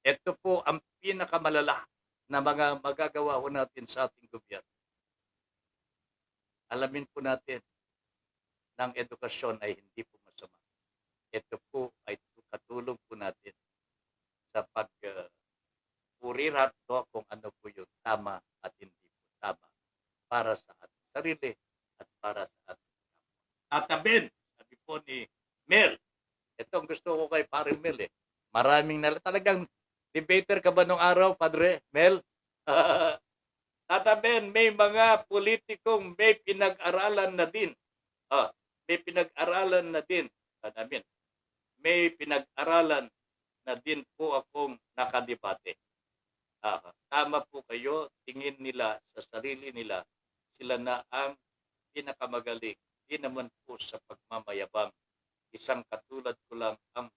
Ito po ang pinakamalala na mga magagawa ho natin sa ating gobyerno. Alamin po natin na ang edukasyon ay hindi po masama. Ito po ay katulong po natin sa pag-urirat kung ano po yung tama at hindi tama para sa ating sarili at para sa ating tatabin. Sabi po ni Mel, ito ang gusto ko kay Paring Mel Maraming talagang debater ka ba nung araw, Padre Mel? Tatabin, may mga politikong may pinag-aralan na din. May pinag-aralan na din. May pinag-aralan na din po akong nakadebate. Tama po kayo, tingin nila sa sarili nila, sila na ang pinakamagaling. Di naman po sa pagmamayabang. Isang katulad ko lang ang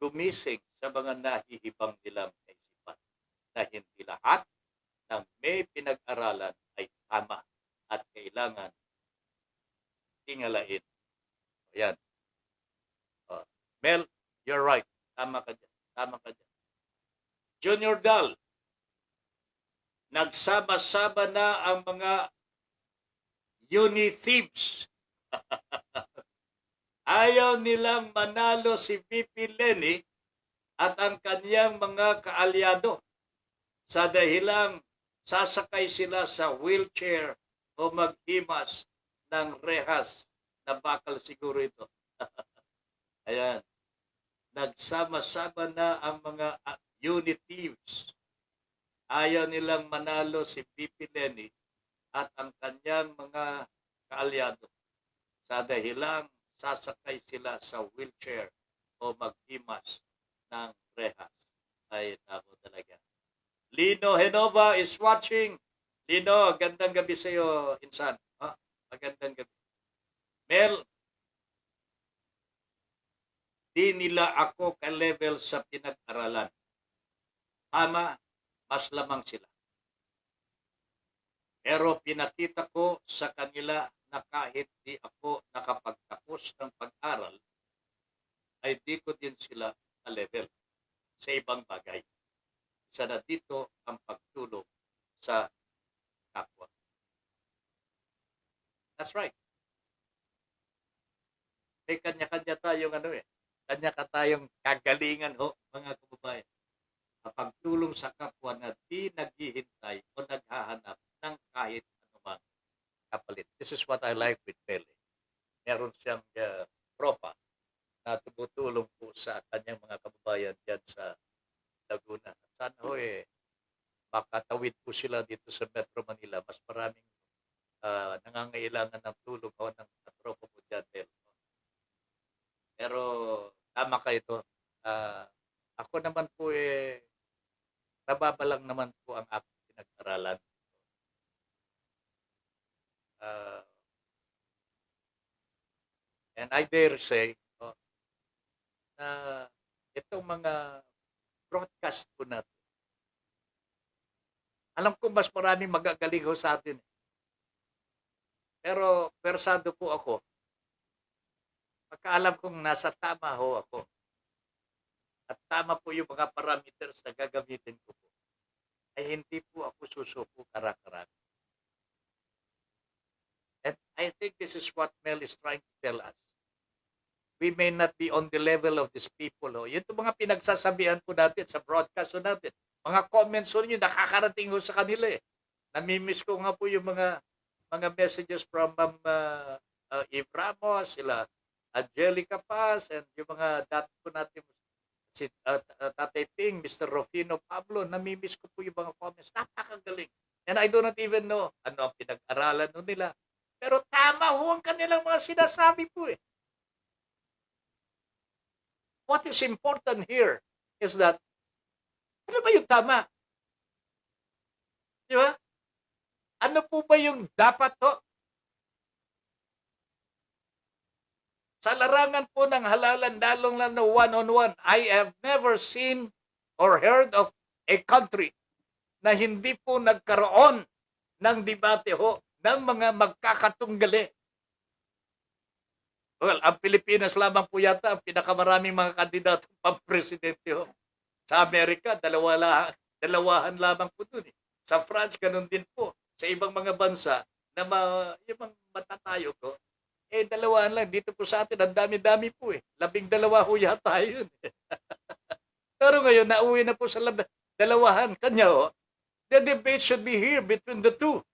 gumising sa mga nahihibang nilang kaisipan na hindi lahat ng may pinag-aralan ay tama at kailangan tingalain. Ayan. Mel, you're right. Tama ka dyan. Tama ka dyan. Junior Dal, nagsama-sama na ang mga uni-thieves. Ayaw nilang manalo si VP Lenny at ang kanyang mga kaalyado sa dahilang sasakay sila sa wheelchair o maghimas ng rehas na bakal siguro ito. Ayan. Nagsama-sama na ang mga uni-thieves. Ayaw nilang manalo si VP Lenny at ang kanyang mga kaalyado sa dahilang sasakay sila sa wheelchair o maghimas ng rehas. Ay, nako talaga. Lino Henova is watching. Lino, gandang gabi sa iyo, insan. Magandang gabi. Mel, di nila ako ka-level sa pinag-aralan. Tama, mas lamang sila. Pero pinakita ko sa kanila na kahit di ako nakapagtapos ng pag-aral, ay di ko din sila ka-level sa ibang bagay. Isa na dito ang pagtulong sa kapwa. That's right. May kanya-kanya tayong kanya-kanya kagalingan mga kababayan. Pagtulong sa kapwa na di naghihintay o naghahanap ng kahit anumang kapalit. This is what I like with Pele. Meron siyang tropa na tumutulong po sa kanyang mga kababayan dyan sa Laguna. Sana makatawid po sila dito sa Metro Manila. Mas maraming nangangailangan ng tulong ng tropa po dyan. Pero tama kayo ito. Ako naman po nababalang naman po ang aking pinag-aralan. Uh, and I dare say na itong mga broadcast po natin, alam ko mas maraming magagaling ho sa atin. Pero persado po ako. Pagkaalam kong nasa tama ho ako. At tama po yung mga parameters na gagamitin ko po. Ay hindi po ako susuko karak-karak. And I think this is what Mel is trying to tell us. We may not be on the level of these people. Ho. Yun mga pinagsasabihan po natin sa broadcast po natin. Mga comments po nyo, nakakarating ho sa kanila eh. Namimiss ko nga po yung mga messages from Eve Ramos, sila Angelica Paz, and yung mga dati po natin, si Tatay Ping, Mr. Rufino Pablo, namimiss ko po yung mga comments. Napakagaling. And I do not even know ano ang pinag-aralan nila. Pero tama ho ang kanilang mga sinasabi po eh. What is important here is that, ano ba yung tama? Di ba? Ano po ba yung dapat to? Sa larangan po ng halalan, lalong na one-on-one, I have never seen or heard of a country na hindi po nagkaroon ng debate ho ng mga magkakatunggali. Well, ang Pilipinas lamang po yata ang pinakamaraming mga kandidato pang-presidente ho. Sa Amerika, dalawahan lamang po dun eh. Sa France, ganun din po. Sa ibang mga bansa na yung mga matatayo ko, dalawahan lang. Dito po sa atin, ang dami-dami po eh. 12 ho yata yun. Pero ngayon, nauwi na po sa dalawahan. Kanya ho, the debate should be here between the two.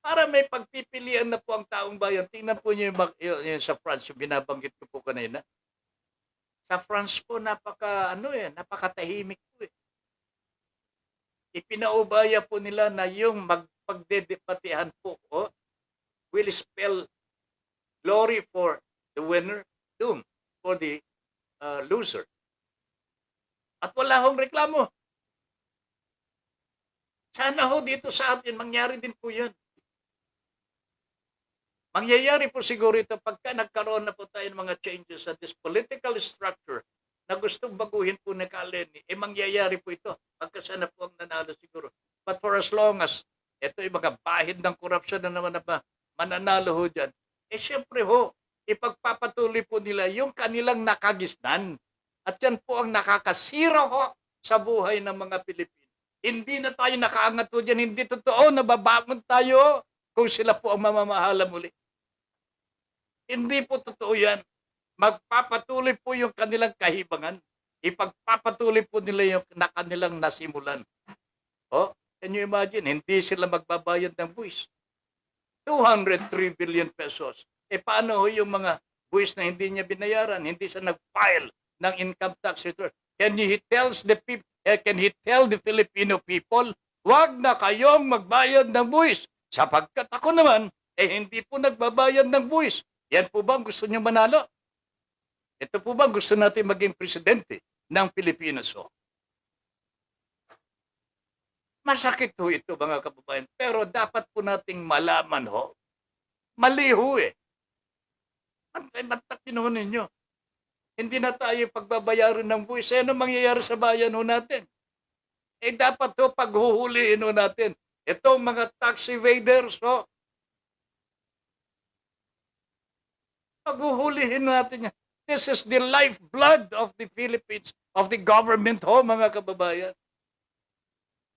Para may pagpipilian na po ang taong bayan. Tingnan po niyo yung sa France, yung binabanggit ko po kanina. Sa France po, napakatahimik po eh. Ipinaubaya po nila na yung magpagdedebatehan po will spell glory for the winner, doom for the loser. At wala hong reklamo. Sana ho dito sa atin, mangyari din po yan. Mangyayari po siguro ito pagka nagkaroon na po tayo ng mga changes sa this political structure na gustong baguhin po ni Kaleni, mangyayari po ito. Pagka sana po ang nanalo siguro. But for as long as ito yung mga bahid ng korupsyon na naman na mananalo ho dyan, syempre ho, ipagpapatuloy po nila yung kanilang nakagisnan. At yan po ang nakakasira ho sa buhay ng mga Pilipino. Hindi na tayo nakaangat po dyan. Hindi totoo, nababangon tayo kung sila po ang mamamahala muli. Hindi po totoo yan. Magpapatuloy po yung kanilang kahibangan. Ipagpapatuloy po nila yung kanilang nasimulan. Can you imagine? Hindi sila magbabayad ng buwis. 203 billion pesos. Paano yung mga buwis na hindi niya binayaran? Hindi siya nag-file ng income tax return. Can he tell the Filipino people, wag na kayong magbayad ng buwis? Sapagkat ako naman, hindi po nagbabayad ng buwis. Yan po ba ang gusto niyo manalo? Ito po ba ang gusto natin maging presidente ng Pilipinas? Masakit po ito mga kababayan. Pero dapat po nating malaman mali ho eh. Mantakin ho ninyo. Hindi na tayo pagbabayaran ng buwis. Ano mangyayari sa bayan ho natin? Dapat ho paghuhuliin ho natin. Itong mga tax evaders paghuhulihin natin yan. This is the lifeblood of the Philippines, of the government mga kababayan.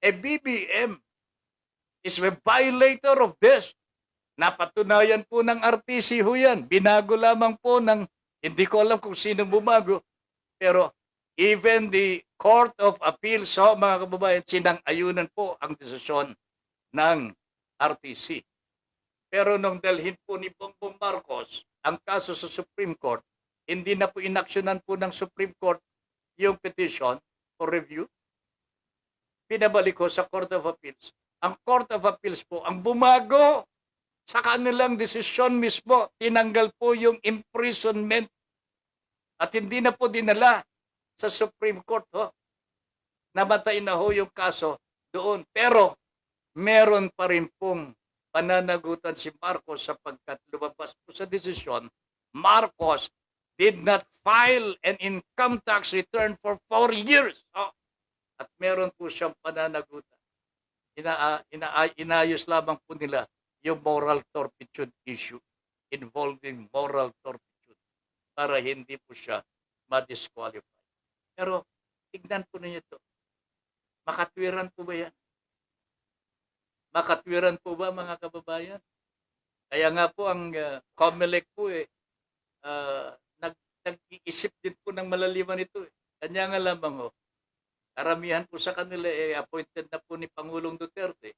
BBM is a violator of this. Napatunayan po ng RTC yan. Binago lamang po ng, hindi ko alam kung sino bumago, pero even the Court of Appeals mga kababayan, sinang-ayunan po ang desisyon ng RTC. Pero nung dalhin po ni Bongbong Marcos ang kaso sa Supreme Court, hindi na po inaksyonan po ng Supreme Court yung petition for review. Pinabalik ko sa Court of Appeals. Ang Court of Appeals po, ang bumago sa kanilang desisyon mismo, tinanggal po yung imprisonment at hindi na po dinala sa Supreme Court. Ho. Namatay na ho yung kaso doon. Pero meron pa rin pong pananagutan si Marcos sapagkat lumabas po sa desisyon, Marcos did not file an income tax return for 4 years. Oh, at meron po siyang pananagutan. Inayos lamang po nila yung moral turpitude issue involving moral turpitude para hindi po siya ma-disqualify. Pero tignan po ninyo ito. Makatwiran po ba yan? Makatwiran po ba mga kababayan? Kaya nga po ang COMELEC po nag-iisip din po ng malaliman ito. Kanya nga lamang karamihan po sa kanila appointed na po ni Pangulong Duterte.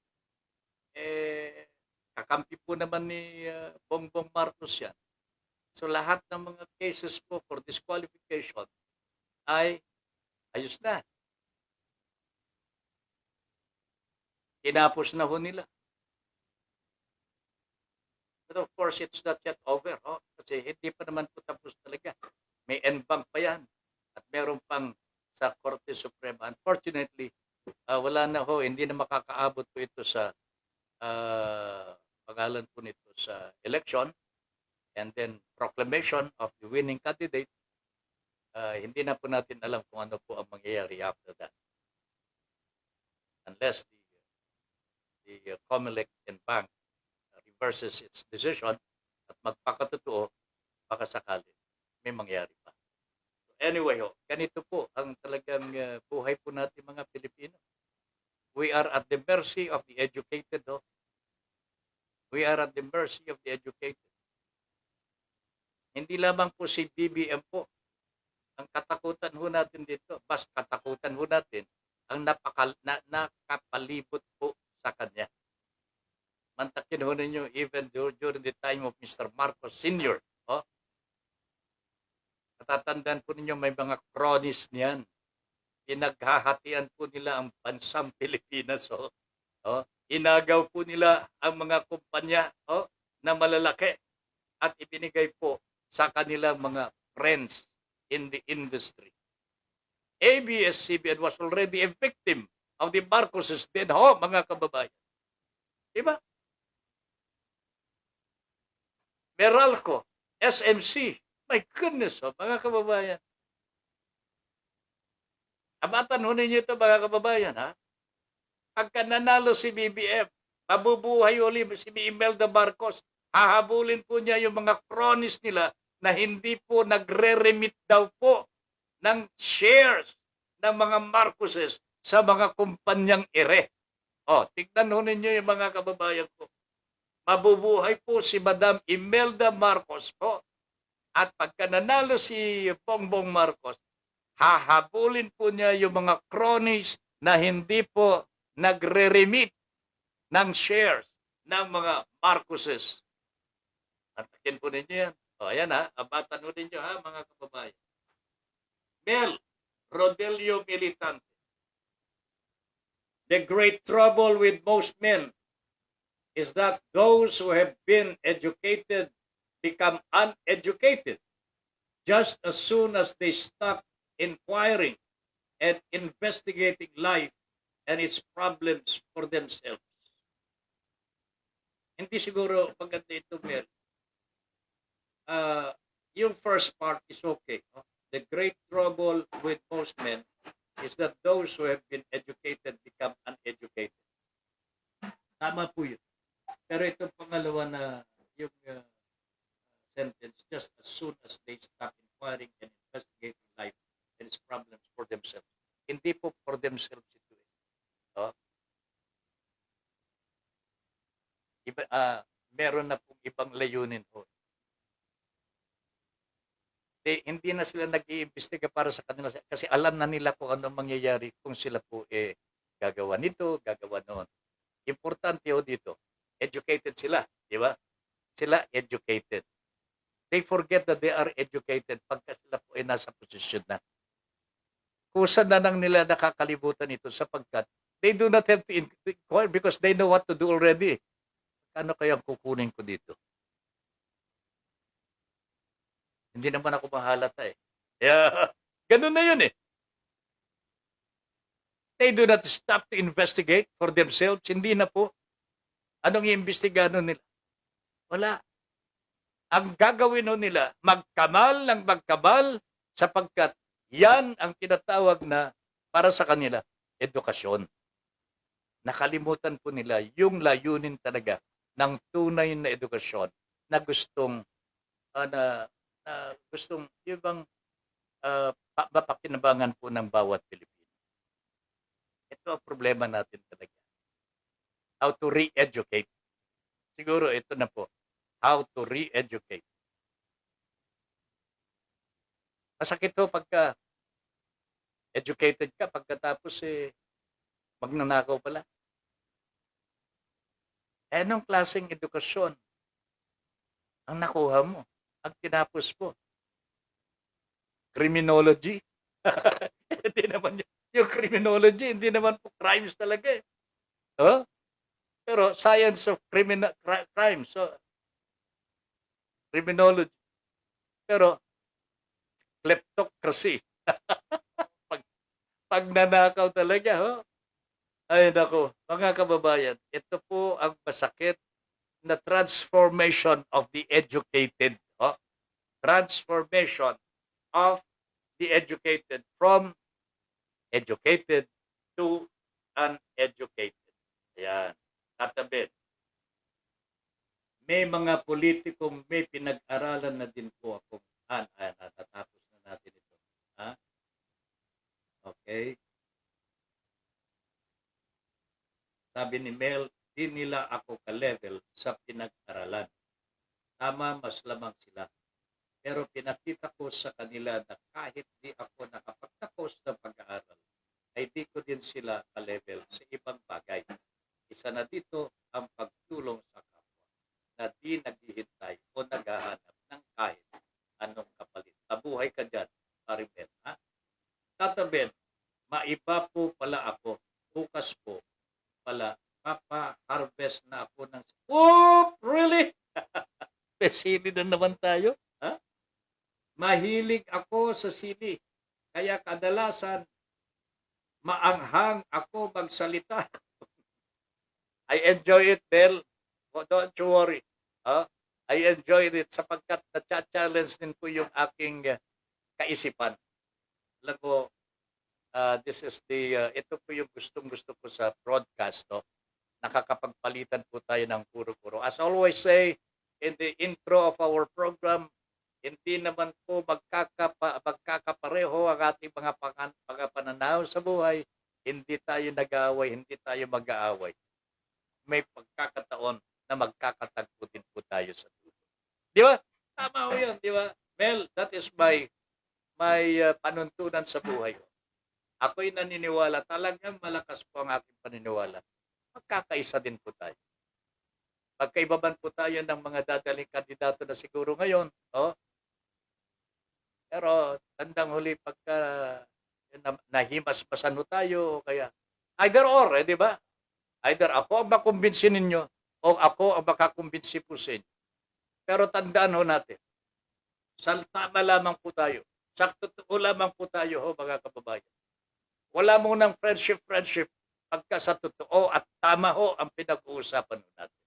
Kakampi po naman ni Bongbong Marcos yan. So lahat ng mga cases po for disqualification ay ayos na. Tinapos na ho nila. But of course, it's not yet over. Kasi hindi pa naman po tapos talaga. May en banc pa yan. At meron pang sa Korte Suprema. Unfortunately, wala na ho. Hindi na makakaabot po ito sa pangalan po nito sa election. And then proclamation of the winning candidate. Hindi na po natin alam kung ano po ang mangyayari after that. Unless the COMELEC and Bank reverses its decision at magpakatotoo, baka sakali may mangyari pa. So anyway, ganito po ang talagang buhay po natin mga Pilipino. We are at the mercy of the educated. We are at the mercy of the educated. Hindi lamang po si BBM po. Ang katakutan ho natin dito, bas katakutan ho natin, ang nakapalibot po sa kanya. Mantakin ho ninyo even during the time of Mr. Marcos Sr. Natatandaan po ninyo may mga cronies niyan. Pinaghahatian po nila ang bansang Pilipinas. Inagaw po nila ang mga kumpanya na malalaki at ibinigay po sa kanilang mga friends in the industry. ABS-CBN was already a victim of the Marcoses din mga kababayan. Diba? Meralco, SMC, my goodness, mga kababayan. Abatan ho ninyo ito, mga kababayan, Pagka nanalo si BBM, mabubuhay ulit si Imelda Marcos, hahabulin po niya yung mga cronies nila na hindi po nagre-remit daw po ng shares ng mga Marcoses sa mga kumpanyang ere. Tignan ho ninyo yung mga kababayan ko. Mabubuhay po si Madam Imelda Marcos po. At pagka nanalo si Bongbong Marcos, hahabulin po niya yung mga cronies na hindi po nagre-remit ng shares ng mga Marcoses. Antakin po ninyo yan. Ayan abatan ho ninyo mga kababayan. Mel Rodelio Militante. The great trouble with most men is that those who have been educated become uneducated just as soon as they stop inquiring and investigating life and its problems for themselves. Hindi siguro maganda ito, Mel. Yung first part is okay. The great trouble with most men is that those who have been educated become uneducated. Tama po yun. Pero itong pangalawa na yung sentence, just as soon as they stop inquiring and investigating life and its problems for themselves. Hindi po for themselves ito. Meron na pong ibang layunin po. Hindi na sila nag-iimbestiga para sa kanila kasi alam na nila kung ano mangyayari kung sila po gagawa nito, gagawa noon. Importante dito, educated sila, di ba? Sila educated. They forget that they are educated pagka sila po nasa posisyon na. Kusa na lang nila nakakalibutan ito sapagkat they do not have to inquire because they know what to do already. Ano kaya kukunin ko dito? Hindi naman ako mahalata . Ganun na yun . They do not stop to investigate for themselves. Hindi na po. Anong iimbestigahan nila? Wala. Ang gagawin nila, magkamal ng magkamal sapagkat yan ang tinatawag na para sa kanila, edukasyon. Nakalimutan po nila yung layunin talaga ng tunay na edukasyon na gustong gustong yung bang mapakinabangan po ng bawat Pilipino. Ito ang problema natin talaga. How to re-educate. Siguro ito na po. How to re-educate. Masakit to pagka educated ka, pagkatapos magnanakaw pala. Anong klaseng edukasyon ang nakuha mo? Ang tinapos mo? Criminology? Hindi naman yung criminology, hindi naman po crimes talaga eh. Oh? Pero science of crime. So, criminology. Pero, kleptocracy. pag nanakaw talaga, ho? Ay, nako, mga kababayan, ito po ang masakit na transformation of the educated. Ho? Transformation of the educated from educated to uneducated. Ayan. Tatabit. May mga politikong may pinag-aralan na din po ako. Ayan, natatapos na natin ito. Ha? Okay. Sabi ni Mel, di nila ako ka-level sa pinag-aralan. Tama, mas lamang sila. Pero pinakita ko sa kanila na kahit di ako nakapagtapos ng pag-aaral, ay di ko din sila ka-level sa ibang bagay. Isa na dito ang pagtulong sa kapwa na di naghihintay o naghahanap ng kahit anong kapalit. Mabuhay ka dyan, Maribel. Ha? Tatabin, maiba po pala ako. Bukas po pala, mapa-harvest na ako ng... Oh, really? Sili na naman tayo. Ha? Mahilig ako sa sili. Kaya kadalasan, maanghang ako magsalita. I enjoy it, Bel. Oh, don't you worry. I enjoyed it sapagkat na-challenge din po yung aking kaisipan. Alam mo, this is ito po yung gustong-gusto ko sa broadcast. No? Nakakapagpalitan po tayo ng puro-puro. As I always say, in the intro of our program, hindi naman po magkakapareho ang ating mga pananaw sa buhay. Hindi tayo nag-aaway, hindi tayo mag-aaway. May pagkakataon na magkakatagpo din po tayo sa dulo. Di ba? Tama ho yun, di ba? Mel, that is my panuntunan sa buhay ko. Ako'y naniniwala, talagang malakas po ang aking paniniwala. Magkakaisa din po tayo. Pagkaibaban po tayo ng mga dadaling kandidato na siguro ngayon, pero tandang huli pagka nahimasmasan ho tayo, o kaya either or, di ba? Either ako ang makumbinsin ninyo o ako ang makakumbinsi po sa inyo. Pero tandaan ho natin, sa tama lamang po tayo. Sa totoo lamang po tayo, mga kababayan. Wala mo ng friendship pagka sa totoo at tama ho ang pinag-uusapan natin.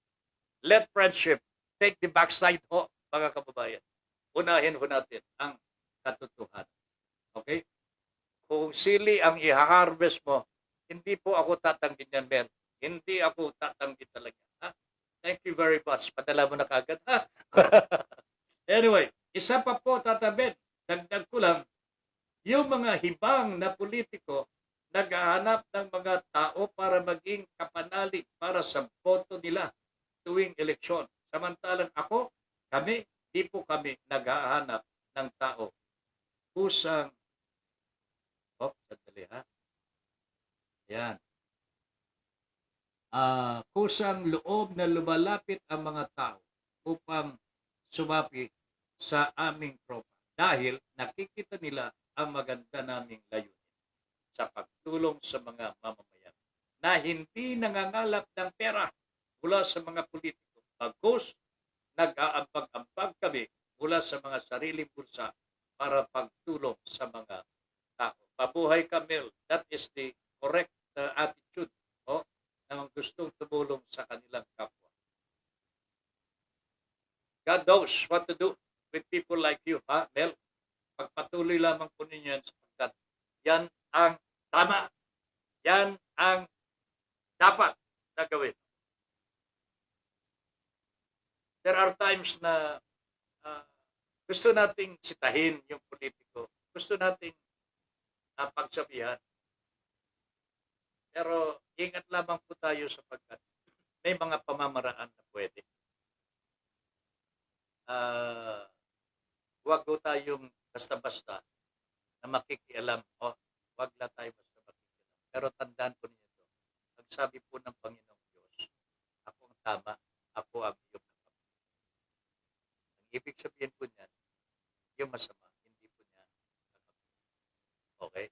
Let friendship take the backside ho, mga kababayan. Unahin ho natin ang katotohanan. Okay? Kung sili ang i-harvest mo, hindi po ako tatanggin yan, Mel. Hindi ako tatanggi talaga. Ha? Thank you very much. Padala mo na kagad. Ha? Anyway, isa pa po tatabit. Dagdag ko lang, yung mga hibang na politiko naghahanap ng mga tao para maging kapanalig para sa boto nila tuwing eleksyon. Samantalang kami, di po kami naghahanap ng tao. Kusang, sandali ha. Yan. Kusang loob na lumalapit ang mga tao upang sumapi sa aming tropa dahil nakikita nila ang maganda naming layunin sa pagtulong sa mga mamamayan na hindi nangangalap ng pera mula sa mga politiko. Bagkus, nag-aambag-ambag kami mula sa mga sariling bulsa para pagtulong sa mga tao. Mabuhay ka, Mel. That is the correct attitude ng gustong tumulong sa kanilang kapwa. God knows what to do with people like you, ha, Mel? Pagpatuloy lamang po ninyo yan sapagkat yan ang tama. Yan ang dapat na gawin. There are times na gusto nating sitahin yung politiko. Gusto nating pagsabihan. Pero ingat lamang po tayo sapagkat may mga pamamaraan na pwede. Huwag po tayong basta-basta na makikialam. Huwag lang tayo basta makikialam. Pero tandaan po ninyo ito. Ang sabi po ng Panginoong Diyos, ako ang tama, ako ang iyong kakampi. Ang ibig sabihin po niyan, yung masama, hindi po niya kakampi. Okay?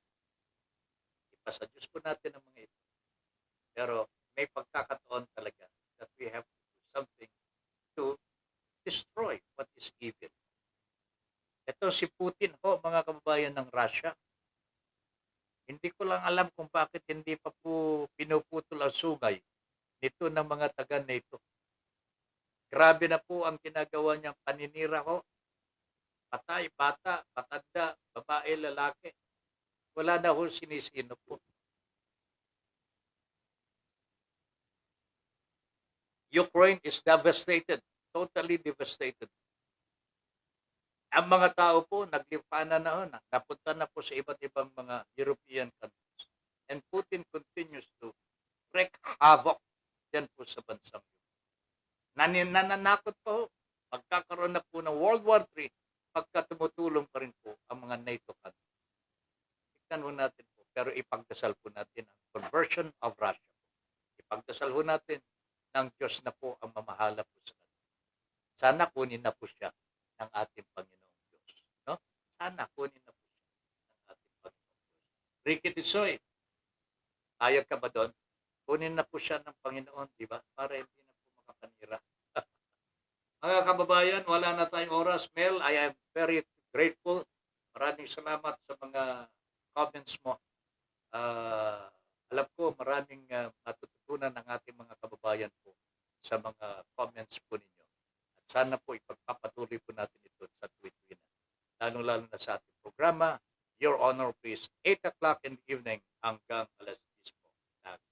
Ipasa Diyos po natin ang mga ito. Pero may pagkakataon talaga that we have to do something to destroy what is evil. Ito si Putin mga kababayan ng Russia. Hindi ko lang alam kung bakit hindi pa po pinuputol ang sungay nito ng mga taga-NATO. Grabe na po ang ginagawa niyang paninira Patay, bata, matanda, babae, lalaki. Wala na sinisino po. Ukraine is devastated, totally devastated. Ang mga tao po, naglipanan napunta na po sa iba't ibang mga European countries. And Putin continues to wreak havoc yan po sa bansang yun. Nananakot po, magkakaroon na po ng World War III pagka tumutulong pa rin po ang mga NATO countries. Tignan ho natin po, pero ipagdasal po natin ang conversion of Russia. Ipagdasal ho natin ng Diyos na po ang mamahala po sa kanila. Sana kunin na po siya ng ating Panginoong Diyos. No? Sana kunin na po siya ng ating Panginoong Diyos. Ricky Tisoy, ayag ka ba doon? Kunin na po siya ng Panginoon, di ba? Para hindi na po makapanira. Mga kababayan, wala na tayong oras. Mel, I am very grateful. Maraming salamat sa mga comments mo. Alam ko maraming matututunan ng ating mga kababayan po sa mga comments po ninyo. At sana po ipagpapatuloy po natin ito sa tuwi-tuwi na. Lalong-lalo na sa ating programa, Your Honor, please, 8 o'clock in the evening hanggang alas 10 po ng gabi.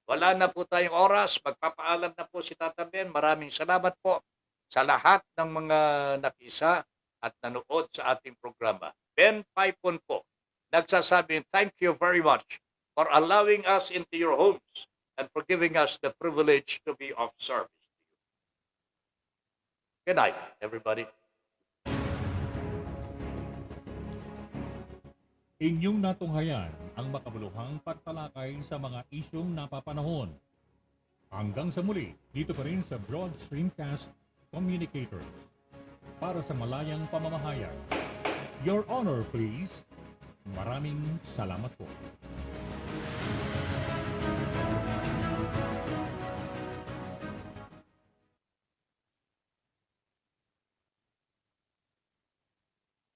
Wala na po tayong oras. Magpapaalam na po si Tata Ben. Maraming salamat po sa lahat ng mga nakisa at nanood sa ating programa. Ben Paipon po, nagsasabing thank you very much for allowing us into your homes and for giving us the privilege to be of service to you. Good night, everybody. Inyong natunghayan ang makabuluhang pagtalakay sa mga isyong napapanahon. Hanggang sa muli, dito pa rin sa Broad Streamcast Communicators. Para sa malayang pamamahayag. Your Honor, please. Maraming salamat po.